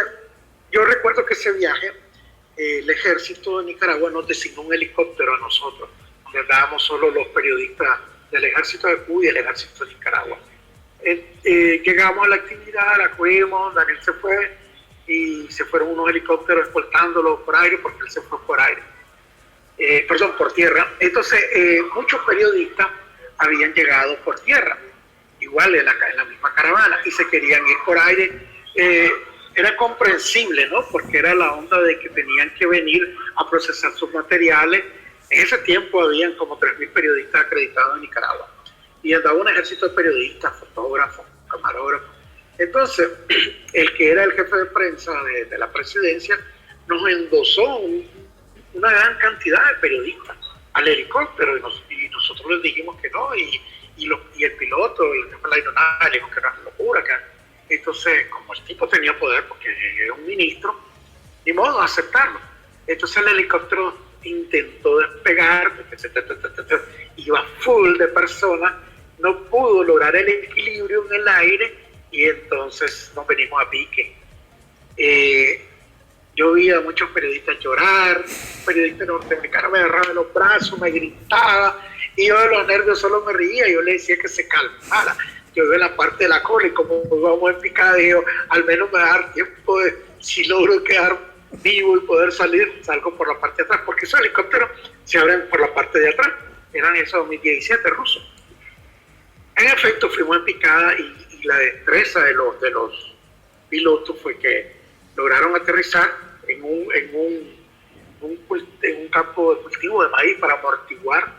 yo recuerdo que ese viaje el ejército de Nicaragua nos designó un helicóptero a nosotros, donde andábamos solo los periodistas del ejército de Cuba y del ejército de Nicaragua. Llegamos a la actividad, la cogimos, Daniel se fue y se fueron unos helicópteros escoltándolo por aire, porque él se fue por aire, por tierra. Entonces muchos periodistas habían llegado por tierra, igual en la misma caravana, y se querían ir por aire. Era comprensible, ¿no? Porque era la onda de que tenían que venir a procesar sus materiales En ese tiempo habían como 3.000 periodistas acreditados en Nicaragua y andaba un ejército de periodistas, fotógrafos, camarógrafos. Entonces, el que era el jefe de prensa de la presidencia nos endosó una gran cantidad de periodistas al helicóptero y nosotros les dijimos que no y el piloto, el jefe de la aeronave, dijo que era una locura. Entonces, como el tipo tenía poder porque era un ministro, ni modo de aceptarlo. Entonces el helicóptero intentó despegar, iba full de personas, no pudo lograr el equilibrio en el aire y entonces nos venimos a pique. Yo vi a muchos periodistas llorar, periodistas norteamericanos me agarraban los brazos, me gritaba y yo de los nervios solo me reía, yo le decía que se calmara. Yo veo la parte de la cola y como vamos en picada, digo, al menos me va a dar tiempo de, si logro quedar vivo y poder salir, salgo por la parte de atrás, porque esos helicópteros se abren por la parte de atrás, eran esos 2017 rusos. En efecto, fuimos en picada y la destreza de los pilotos fue que lograron aterrizar en un campo de cultivo de maíz para amortiguar.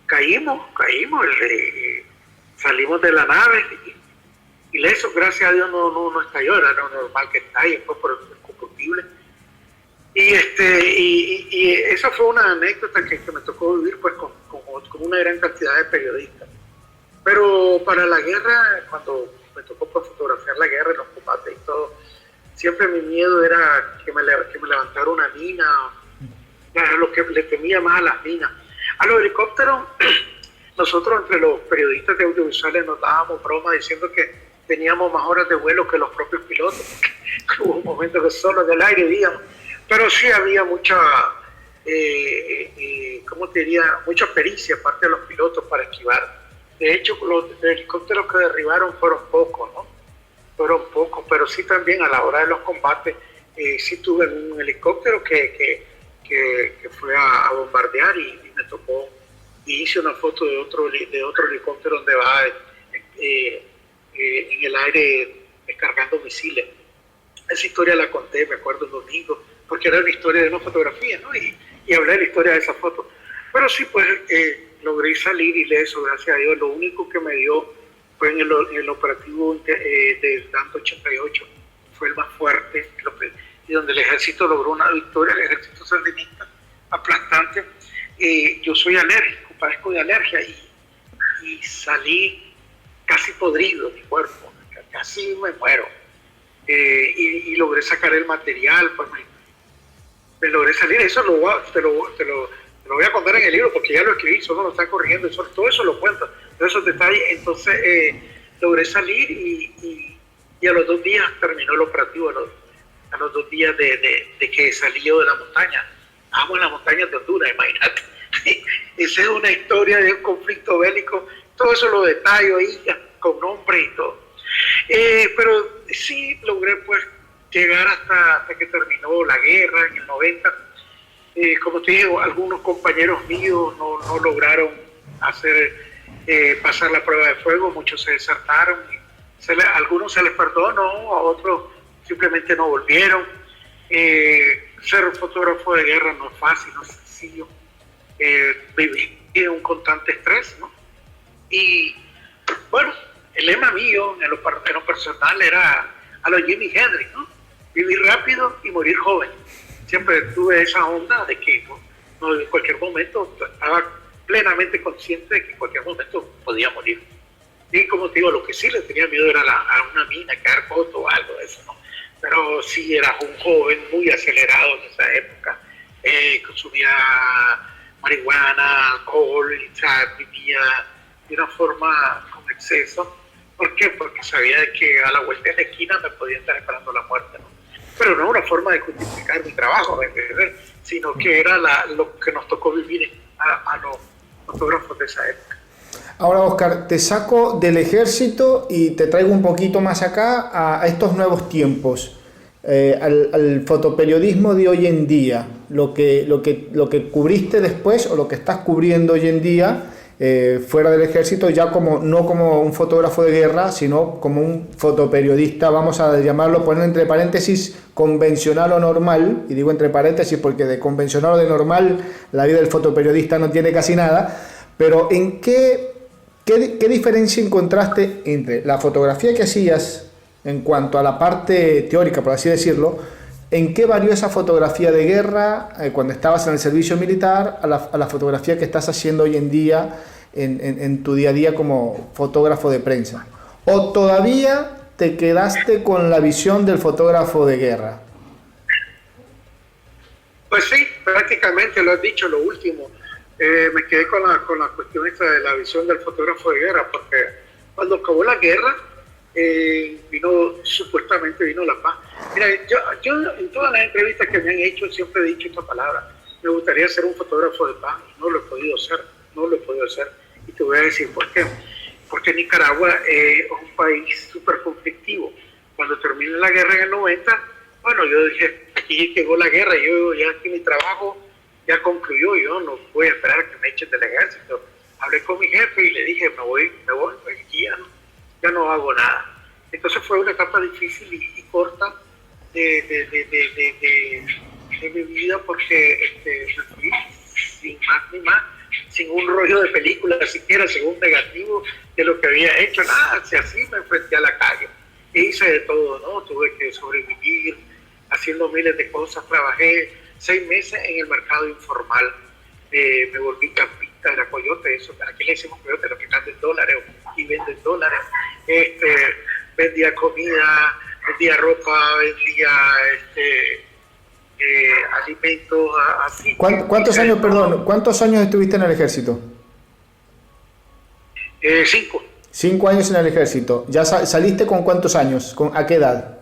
Caímos, salimos de la nave y eso, gracias a Dios, no estalló, era lo normal que estalle, fue por el combustible. Y esa fue una anécdota que me tocó vivir pues con una gran cantidad de periodistas. Pero para la guerra, cuando me tocó pues, fotografiar la guerra, los combates y todo, siempre mi miedo era que me levantara una mina, era lo que le temía más a las minas. A los helicópteros, nosotros entre los periodistas de audiovisuales nos dábamos broma diciendo que teníamos más horas de vuelo que los propios pilotos. Hubo un momento que solo en el aire, digamos. Pero sí había mucha, ¿cómo te diría? Mucha pericia aparte de los pilotos para esquivar. De hecho, los helicópteros que derribaron fueron pocos, ¿no? Fueron pocos, pero sí también a la hora de los combates, sí tuve un helicóptero que fue a bombardear y me tocó, y hice una foto de otro helicóptero donde va en el aire descargando misiles. Esa historia la conté, me acuerdo, un domingo, porque era una historia de una fotografía, ¿no? Y hablé de la historia de esa foto. Pero sí, pues logré salir ileso, gracias a Dios. Lo único que me dio fue en el operativo del Tanto 88, fue el más fuerte, y donde el ejército logró una victoria, el ejército sandinista, aplastante. Yo soy alérgico, padezco de alergia, y salí casi podrido mi cuerpo, casi me muero. Y logré sacar el material, pues me logré salir. Eso te lo voy a contar en el libro porque ya lo escribí, solo lo está corrigiendo, todo eso lo cuento, todos esos detalles. Entonces logré salir y a los 2 días terminó el operativo, a los 2 días de que salí yo de la montaña. Estábamos en las montañas de Honduras, imagínate. Esa es una historia de un conflicto bélico, todo eso lo detallo ahí con nombre y todo. Pero sí logré pues llegar hasta que terminó la guerra en el 90. Como te digo, algunos compañeros míos no lograron pasar la prueba de fuego, muchos se desertaron, algunos se les perdonó, a otros simplemente no volvieron. Ser fotógrafo de guerra no es fácil, no es sencillo. Viví en un constante estrés, ¿no? Y bueno, el lema mío en lo personal era a los Jimi Hendrix, ¿no? Vivir rápido y morir joven. Siempre tuve esa onda de que en cualquier momento estaba plenamente consciente de que en cualquier momento podía morir. Y como te digo, lo que sí le tenía miedo era a una mina, quedar corto o algo de eso, ¿no? Pero sí era un joven muy acelerado en esa época. Consumía marihuana, alcohol, vivía de una forma con exceso. ¿Por qué? Porque sabía de que a la vuelta de la esquina me podía estar esperando la muerte, ¿no? Pero no una forma de justificar mi trabajo, sino que era lo que nos tocó vivir a los fotógrafos de esa época. Ahora, Oscar, te saco del ejército y te traigo un poquito más acá a estos nuevos tiempos, al fotoperiodismo de hoy en día, lo que cubriste después o lo que estás cubriendo hoy en día. fuera del ejército, ya como no como un fotógrafo de guerra, sino como un fotoperiodista, vamos a llamarlo, poner entre paréntesis, convencional o normal, y digo entre paréntesis porque de convencional o de normal la vida del fotoperiodista no tiene casi nada, pero ¿en qué diferencia encontraste entre la fotografía que hacías en cuanto a la parte teórica, por así decirlo? ¿En qué varió esa fotografía de guerra cuando estabas en el servicio militar a la fotografía que estás haciendo hoy en día en tu día a día como fotógrafo de prensa? ¿O todavía te quedaste con la visión del fotógrafo de guerra? Pues sí, prácticamente lo has dicho, lo último. Me quedé con la cuestión esta de la visión del fotógrafo de guerra, porque cuando acabó la guerra, supuestamente vino la paz. Mira, yo en todas las entrevistas que me han hecho siempre he dicho esta palabra: me gustaría ser un fotógrafo de paz, y no lo he podido hacer, y te voy a decir por qué. Porque Nicaragua es un país súper conflictivo. Cuando terminé la guerra en el 90, bueno, yo dije, aquí llegó la guerra, yo ya aquí mi trabajo ya concluyó, yo no voy a esperar a que me echen del ejército. Hablé con mi jefe y le dije, me voy, pues aquí ya no hago nada. Entonces fue una etapa difícil y corta de mi vida, porque me fui sin más ni más, sin un rollo de película siquiera, sin un negativo de lo que había hecho, nada. Así me enfrenté a la calle e hice de todo, ¿no? Tuve que sobrevivir haciendo miles de cosas. Trabajé 6 meses en el mercado informal, me volví campista, era coyote, eso, aquí le decimos coyote, lo que venden dólares y venden dólares. Vendía comida, vendía ropa, vendía alimentos, así. ¿Cuántos años estuviste en el ejército? 5. 5 años en el ejército. ¿Ya saliste con cuántos años? ¿A qué edad?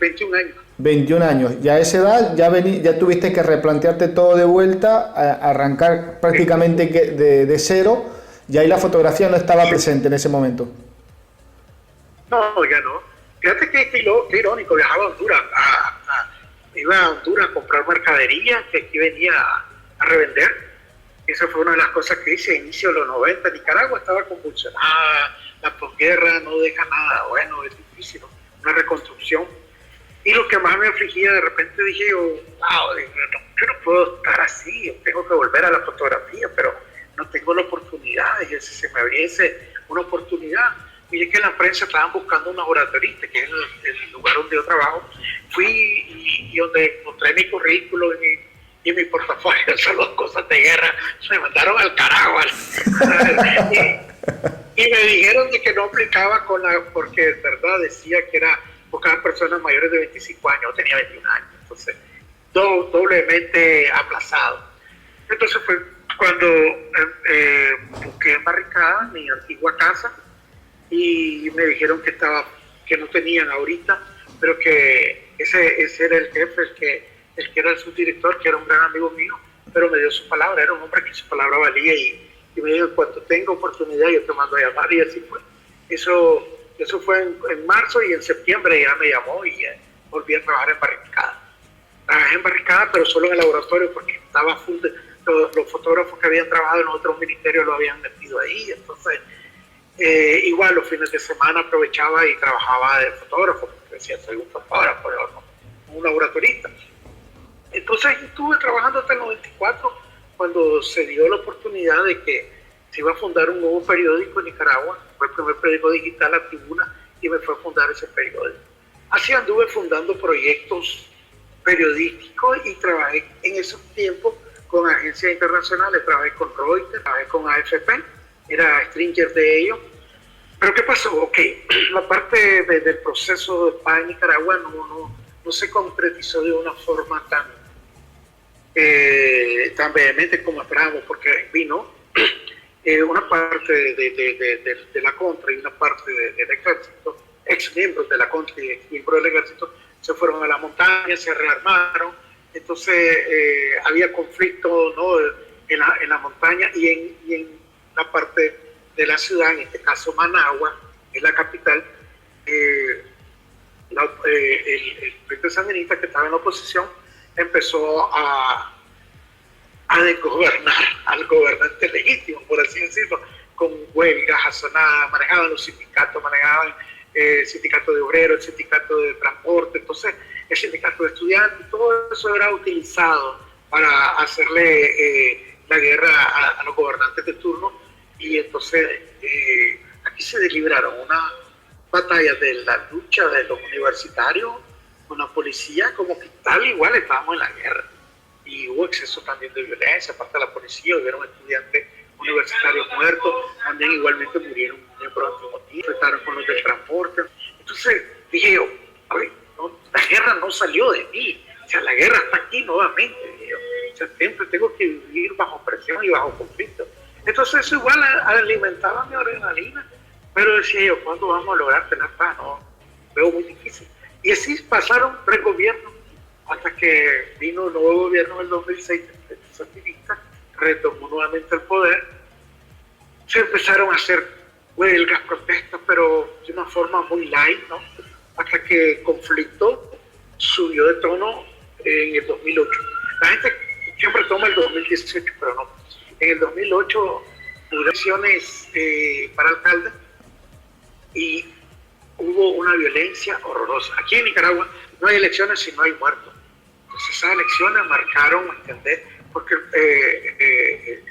21 años. 21 años. Ya a esa edad ya tuviste que replantearte todo de vuelta, arrancar prácticamente de cero, y ahí la fotografía no estaba presente en ese momento. No, ya no. Fíjate que irónico, viajaba a Honduras, iba a Honduras a comprar mercadería que aquí venía a revender. Esa fue una de las cosas que hice a inicio de los 90. Nicaragua estaba convulsionada, la posguerra no deja nada bueno, es difícil, ¿no? Una reconstrucción. Y lo que más me afligía, de repente dije yo, wow, yo no puedo estar así, yo tengo que volver a la fotografía, pero no tengo la oportunidad. Y si se me abriese una oportunidad, miré que en la prensa estaban buscando un laboratorista, que es el lugar donde yo trabajo. Fui y donde encontré mi currículum y mi portafolio, solo cosas de guerra, me mandaron al carajo. Y me dijeron de que no aplicaba porque de verdad decía que era buscaban personas mayores de 25 años, yo tenía 21 años, entonces doblemente aplazado. Entonces fue cuando busqué en Barricada, mi antigua casa, y me dijeron que no tenían ahorita, pero que ese era el jefe, el que era el subdirector, que era un gran amigo mío, pero me dio su palabra, era un hombre que su palabra valía, y me dijo, cuando tenga oportunidad yo te mando a llamar, y así fue. Eso fue en marzo, y en septiembre ya me llamó y volví a trabajar en Barricada. Trabajé en Barricada, pero solo en el laboratorio, porque estaba full los fotógrafos que habían trabajado en otros ministerios lo habían metido ahí. Entonces, igual los fines de semana aprovechaba y trabajaba de fotógrafo, porque decía, soy un fotógrafo, no un laboratorista. Entonces estuve trabajando hasta el 94, cuando se dio la oportunidad de que se iba a fundar un nuevo periódico en Nicaragua. Fue el primer periódico digital, La Tribuna, y me fue a fundar ese periódico. Así anduve fundando proyectos periodísticos y trabajé en esos tiempos con agencias internacionales. Trabajé con Reuters, trabajé con AFP, era stringer de ellos. Pero ¿qué pasó? Ok, la parte del proceso de paz en Nicaragua no se concretizó de una forma tan vehemente como esperábamos, porque vino una parte de la contra y una parte del ejército, ex miembros de la contra y ex miembros del ejército, se fueron a la montaña, se rearmaron. Entonces había conflicto, ¿no?, en la montaña y en la parte de la ciudad, en este caso Managua, es la capital. El Frente Sandinista, que estaba en la oposición, empezó a a desgobernar al gobernante legítimo, por así decirlo, con huelgas azonadas, manejaban los sindicatos, manejaban el sindicato de obreros, el sindicato de transporte, entonces el sindicato de estudiantes, todo eso era utilizado para hacerle la guerra a los gobernantes de turno. Y entonces aquí se libraron una batalla de la lucha de los universitarios con la policía, como que tal igual estábamos en la guerra. Y hubo exceso también de violencia, aparte de la policía, hubieron estudiantes universitarios muertos, también igualmente murieron miembros antimotivos, enfrentaron con los del transporte. Entonces dije yo, a ver, no, la guerra no salió de mí, o sea, la guerra está aquí nuevamente, dije yo. O sea, siempre tengo que vivir bajo presión y bajo conflicto. Entonces eso igual alimentaba mi adrenalina, pero decía yo, ¿cuándo vamos a lograr tener paz? No, veo muy difícil. Y así pasaron 3 gobiernos, hasta que vino el nuevo gobierno en el 2006, el socialista, retomó nuevamente el poder. Se empezaron a hacer huelgas, protestas, pero de una forma muy light, ¿no? Hasta que el conflicto subió de tono en el 2008. La gente siempre toma el 2018, pero no. En el 2008 hubo elecciones para alcalde y hubo una violencia horrorosa. Aquí en Nicaragua no hay elecciones si no hay muertos. Entonces esas elecciones marcaron, ¿me entendés? Porque el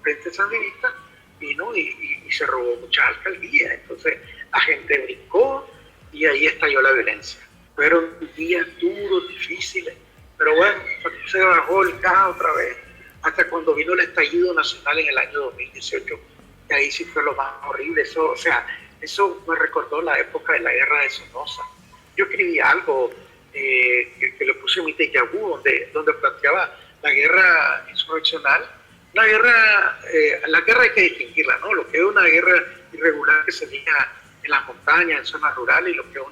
Frente Sandinista vino y se robó muchas alcaldías. Entonces la gente brincó y ahí estalló la violencia. Fueron días duros, difíciles, pero bueno, se bajó el gas otra vez, hasta cuando vino el estallido nacional en el año 2018, que ahí sí fue lo más horrible. Eso, o sea, eso me recordó la época de la guerra de Somoza. Yo escribí algo que le puse en mi déjà vu, donde planteaba la guerra insurreccional. La guerra hay que distinguirla, ¿no? Lo que es una guerra irregular que se liga en las montañas, en zonas rurales, y lo que es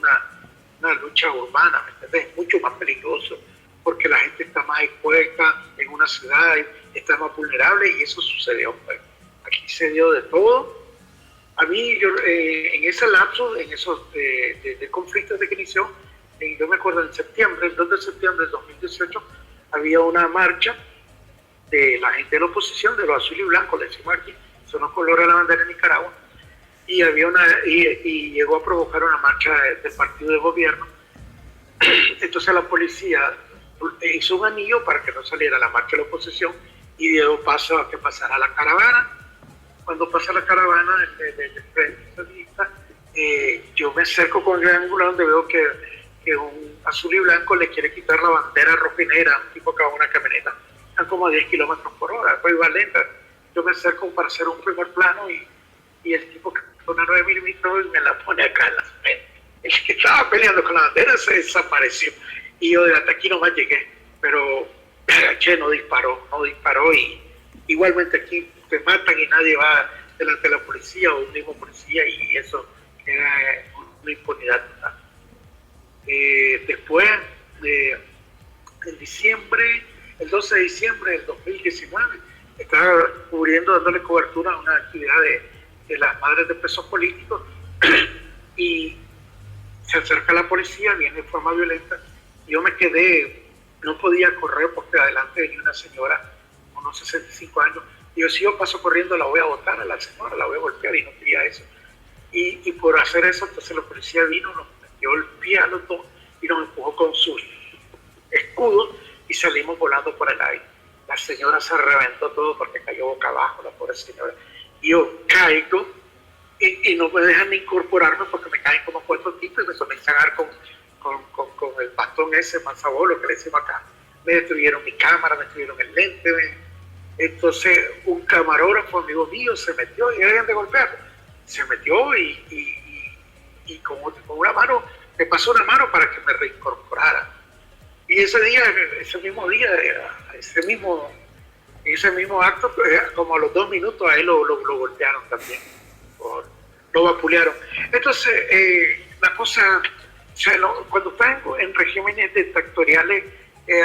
una lucha urbana, ¿me entiendes? Es mucho más peligroso, porque la gente está más expuesta en una ciudad, está más vulnerable, y eso sucedió. Pues. Aquí se dio de todo. A mí, en ese lapso, en esos de conflictos de que inició, yo me acuerdo en septiembre, el 2 de septiembre del 2018, había una marcha de la gente de la oposición, de los azul y blanco, le decimos aquí, son los colores de la bandera de Nicaragua, y y llegó a provocar una marcha del partido de gobierno. Entonces la policía hizo un anillo para que no saliera la marcha de la oposición y dio paso a que pasara la caravana. Cuando pasa la caravana del Frente Sandinista, yo me acerco con el ángulo donde veo que un azul y blanco le quiere quitar la bandera roja y negra a un tipo que va en una camioneta, están como a 10 kilómetros por hora, después iba lenta. Yo me acerco para hacer un primer plano y el tipo que con una 9 milímetros y me la pone acá en la frente. El que estaba peleando con la bandera se desapareció y yo hasta aquí nomás llegué, pero me agaché, no disparó y igualmente aquí te matan y nadie va delante de la policía o un mismo policía, y eso era una impunidad total. Después, en diciembre, el 12 de diciembre del 2019, estaba dándole cobertura a una actividad de las madres de presos políticos y se acerca la policía, viene de forma violenta. Yo me quedé, no podía correr porque adelante venía una señora con unos 65 años. Y yo, si yo paso corriendo, la voy a botar a la señora, la voy a golpear, y no quería eso. Y por hacer eso, entonces la policía vino, nos metió el pie a los dos y nos empujó con sus escudos y salimos volando por el aire. La señora se reventó todo porque cayó boca abajo, la pobre señora. Y yo caigo y no me dejan ni incorporarme porque me caen como 4 tipos y me comienzan a dar con el bastón ese, manzabolo que le decimos acá. Me destruyeron mi cámara, me destruyeron el lente. Entonces un camarógrafo amigo mío se metió y dejan de golpear. Se metió y con una mano, me pasó una mano para que me reincorporara. Y ese mismo acto, como a los 2 minutos, a él lo golpearon también, lo vapulearon. Entonces, la cosa, o sea, cuando están en regímenes dictatoriales,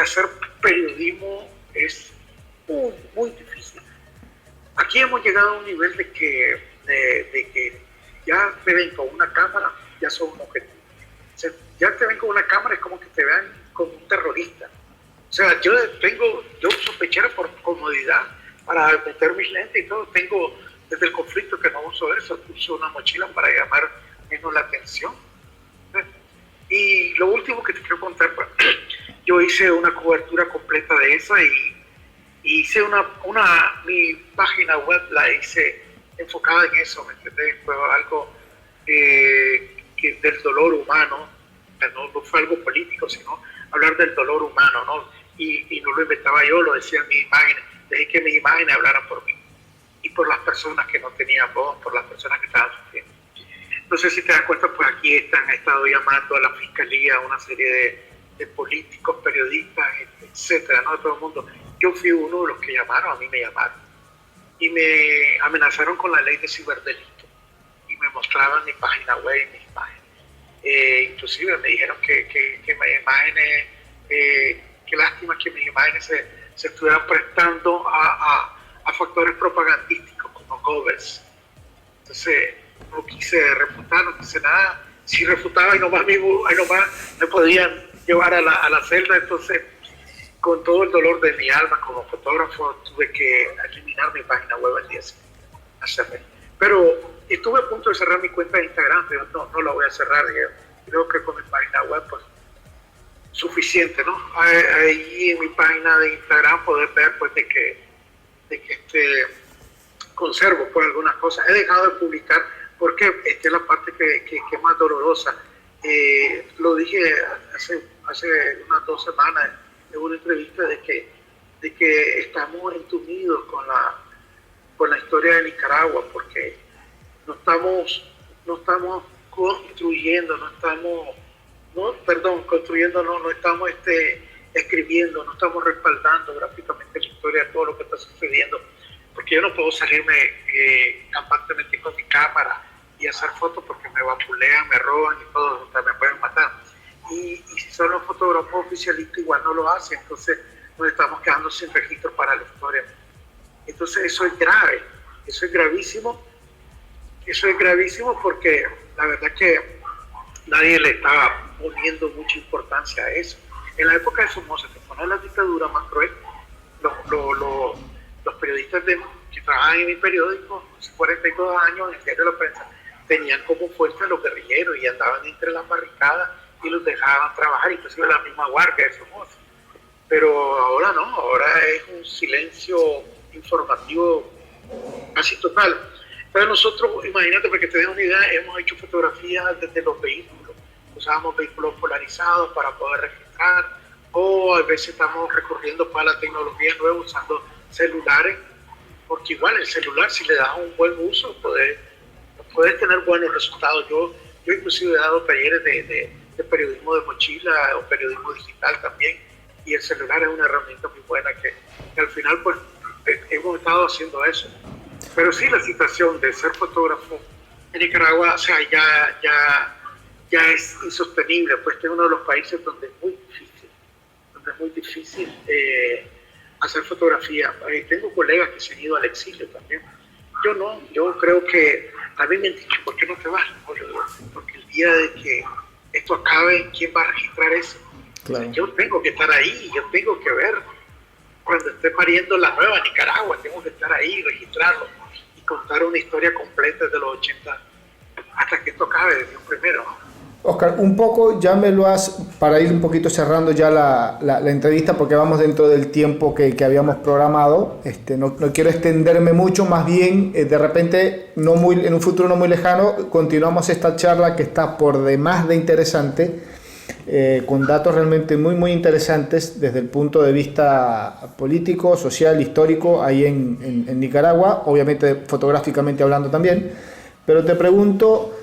hacer periodismo es muy difícil. Aquí hemos llegado a un nivel de que ya te ven con una cámara, ya son un objetivo. O sea, ya te ven con una cámara, es como que te vean como un terrorista. O sea, yo uso pechera por comodidad para meter mis lentes y todo. Tengo desde el conflicto que no uso eso, uso una mochila para llamar menos la atención. Y lo último que te quiero contar, pues, yo hice una cobertura completa de esa y hice mi página web la hice enfocada en eso, ¿me entiendes? Fue algo que del dolor humano, no fue algo político, sino hablar del dolor humano, ¿no? Y no lo inventaba yo, lo decían mis imágenes, dejé que mis imágenes hablaran por mí y por las personas que no tenían voz, por las personas que estaban sufriendo. No sé si te das cuenta, pues aquí han estado llamando a la fiscalía, a una serie de políticos, periodistas, etcétera, ¿no? De todo el mundo. Yo fui uno de los que llamaron, a mí me llamaron y me amenazaron con la ley de ciberdelito y me mostraban mi página web y mis imágenes. Inclusive me dijeron que mis imágenes, qué lástima que mis imágenes se estuvieran prestando a factores propagandísticos como Goebbels. Entonces no quise refutar, no quise nada. Si refutaba, ahí nomás me podían llevar a la celda. Entonces, con todo el dolor de mi alma como fotógrafo, tuve que eliminar mi página web al día siguiente. Pero estuve a punto de cerrar mi cuenta de Instagram, pero no la voy a cerrar. Creo que con mi página web, pues, suficiente, ¿no? Ahí en mi página de Instagram poder ver, pues, de que conservo, pues, algunas cosas. He dejado de publicar porque esta es la parte que es más dolorosa. Lo dije hace unas 2 semanas en una entrevista de que estamos entumidos con la historia de Nicaragua, porque no estamos construyendo, no estamos escribiendo, no estamos respaldando gráficamente la historia de todo lo que está sucediendo, porque yo no puedo salirme campantemente con mi cámara y hacer fotos porque me vapulean, me roban y todo, me pueden matar. Y si son los fotógrafos oficialistas, igual no lo hacen, entonces nos estamos quedando sin registro para la historia. Entonces eso es grave, eso es gravísimo porque la verdad que nadie le estaba poniendo mucha importancia a eso. En la época de Somoza, que fue la dictadura más cruel, los periodistas que trabajaban en mi periódico, hace 42 años, en el diario de la prensa, tenían como fuerza a los guerrilleros y andaban entre las barricadas y los dejaban trabajar, inclusive la misma guardia de Somoza. Pero ahora no, ahora es un silencio informativo casi total. Pero nosotros, imagínate, para que te den una idea, hemos hecho fotografías desde los vehículos. Usábamos vehículos polarizados para poder registrar, o a veces estamos recurriendo para la tecnología nueva usando celulares, porque igual el celular, si le das un buen uso, puedes tener buenos resultados. Yo inclusive he dado talleres de periodismo de mochila o periodismo digital también, y el celular es una herramienta muy buena que al final, pues, hemos estado haciendo eso. Pero sí, la situación de ser fotógrafo en Nicaragua, o sea, ya es insostenible, pues este es uno de los países donde es muy difícil hacer fotografía. Tengo colegas que se han ido al exilio también. Yo no, yo creo que a mí me han dicho, ¿por qué no te vas? Porque el día de que esto acabe, ¿quién va a registrar eso? Claro. O sea, yo tengo que estar ahí, yo tengo que ver cuando esté pariendo la nueva Nicaragua, tengo que estar ahí, registrarlo y contar una historia completa de los 80 hasta que esto acabe desde un primero. Oscar, un poco ya me lo has, para ir un poquito cerrando ya la entrevista, porque vamos dentro del tiempo que habíamos programado. No quiero extenderme mucho, más bien de repente en un futuro no muy lejano continuamos esta charla que está por demás de interesante, con datos realmente muy interesantes desde el punto de vista político, social, histórico ahí en Nicaragua, obviamente fotográficamente hablando también. Pero te pregunto,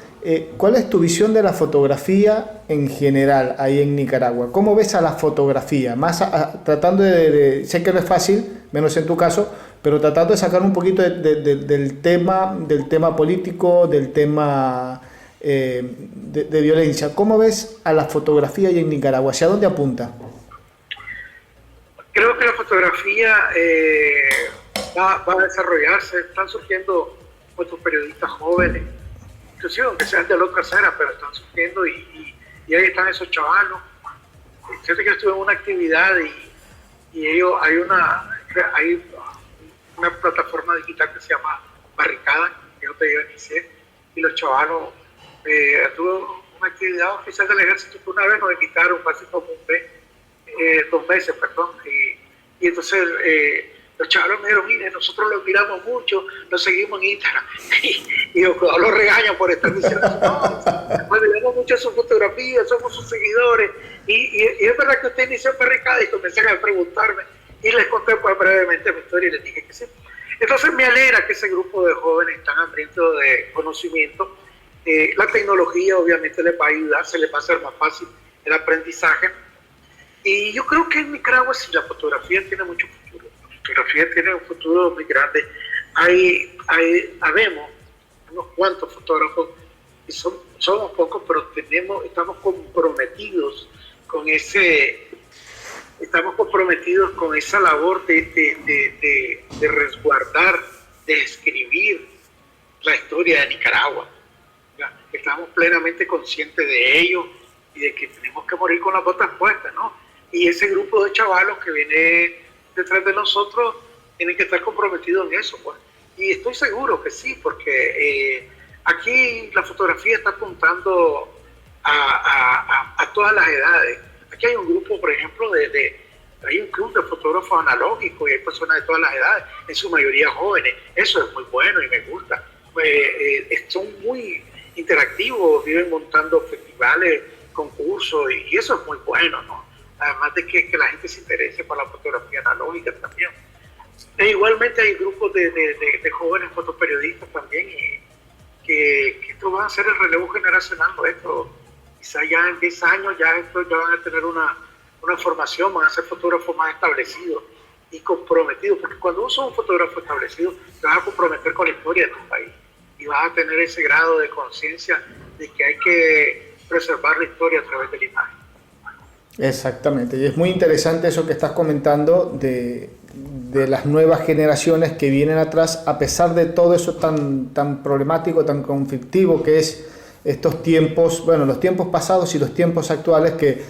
¿cuál es tu visión de la fotografía en general ahí en Nicaragua? ¿Cómo ves a la fotografía? Tratando sé que no es fácil, menos en tu caso, pero tratando de sacar un poquito del tema político, del tema de violencia. ¿Cómo ves a la fotografía ahí en Nicaragua? ¿Hacia dónde apunta? Creo que la fotografía va a desarrollarse. Están surgiendo muchos periodistas jóvenes, inclusive aunque sean de la otra acera, pero están surgiendo y ahí están esos chavalos. Fíjate que estuve en una actividad y hay una plataforma digital que se llama Barricada, que yo te inicié, y los chavalos, tuve una actividad oficial del ejército que una vez nos invitaron, casi como 2 meses, perdón, y entonces los chavalos me dijeron, mire, nosotros los miramos mucho, los seguimos en Instagram, y yo los regaño por estar diciendo, no, pues miramos mucho sus fotografías, somos sus seguidores, y es verdad que usted inició en Barricada, y comenzaron a preguntarme, y les conté pues brevemente mi historia y les dije que sí. Entonces me alegra que ese grupo de jóvenes están hambrientos de conocimiento. La tecnología obviamente les va a ayudar, se les va a hacer más fácil el aprendizaje. Y yo creo que en Nicaragua sí la fotografía tiene mucho futuro. La fotografía tiene un futuro muy grande. Habemos unos cuantos fotógrafos, y somos pocos, pero estamos comprometidos con esa labor de resguardar, de escribir la historia de Nicaragua. Estamos plenamente conscientes de ello y de que tenemos que morir con las botas puestas, ¿no? Y ese grupo de chavalos que viene detrás de nosotros tienen que estar comprometidos en eso, pues. Y estoy seguro que sí, porque aquí la fotografía está apuntando a todas las edades. Aquí hay un grupo, por ejemplo, hay un club de fotógrafos analógicos y hay personas de todas las edades, en su mayoría jóvenes. Eso es muy bueno y me gusta. Son muy interactivos, viven montando festivales, concursos, y eso es muy bueno, ¿no? Además de que la gente se interese por la fotografía analógica también. E igualmente hay grupos de jóvenes fotoperiodistas también, que esto va a ser el relevo generacional nuestro. Quizá ya en 10 años ya van a tener una formación, van a ser fotógrafos más establecidos y comprometidos, porque cuando uno es un fotógrafo establecido, te vas a comprometer con la historia de tu país y vas a tener ese grado de conciencia de que hay que preservar la historia a través de la imagen. Exactamente, y es muy interesante eso que estás comentando de las nuevas generaciones que vienen atrás, a pesar de todo eso tan problemático, tan conflictivo que es estos tiempos, bueno, los tiempos pasados y los tiempos actuales, que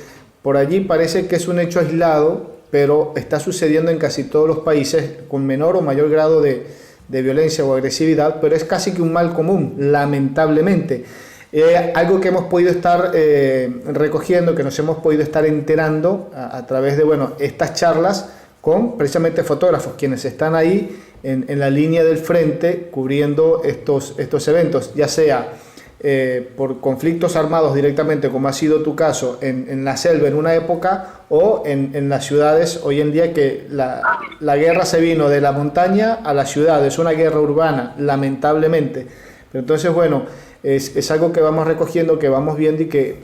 por allí parece que es un hecho aislado, pero está sucediendo en casi todos los países con menor o mayor grado de violencia o agresividad, pero es casi que un mal común, lamentablemente. Algo que hemos podido estar recogiendo, que nos hemos podido estar enterando a través de estas charlas con precisamente fotógrafos, quienes están ahí en la línea del frente cubriendo estos eventos, ya sea por conflictos armados directamente, como ha sido tu caso en la selva en una época, o en las ciudades hoy en día, que la guerra se vino de la montaña a la ciudad, es una guerra urbana, lamentablemente. Pero entonces, es algo que vamos recogiendo, que vamos viendo y que,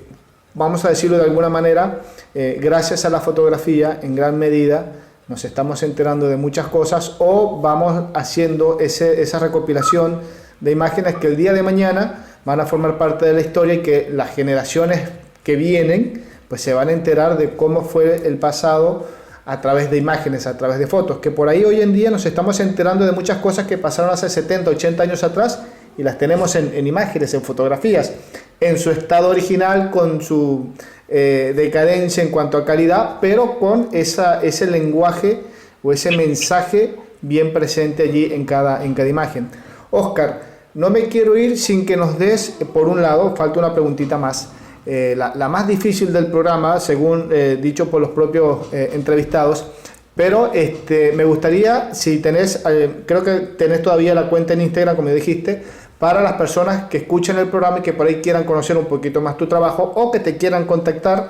vamos a decirlo de alguna manera, gracias a la fotografía, en gran medida, nos estamos enterando de muchas cosas, o vamos haciendo esa recopilación de imágenes que el día de mañana van a formar parte de la historia, y que las generaciones que vienen pues se van a enterar de cómo fue el pasado a través de imágenes, a través de fotos, que por ahí hoy en día nos estamos enterando de muchas cosas que pasaron hace 70, 80 años atrás, y las tenemos en imágenes, en fotografías, en su estado original, con su decadencia en cuanto a calidad, pero con ese lenguaje o ese mensaje bien presente allí en cada imagen. Óscar, no me quiero ir sin que nos des, por un lado, falta una preguntita más, la más difícil del programa, según dicho por los propios entrevistados, pero me gustaría, si tenés, creo que tenés todavía la cuenta en Instagram, como dijiste, para las personas que escuchen el programa y que por ahí quieran conocer un poquito más tu trabajo, o que te quieran contactar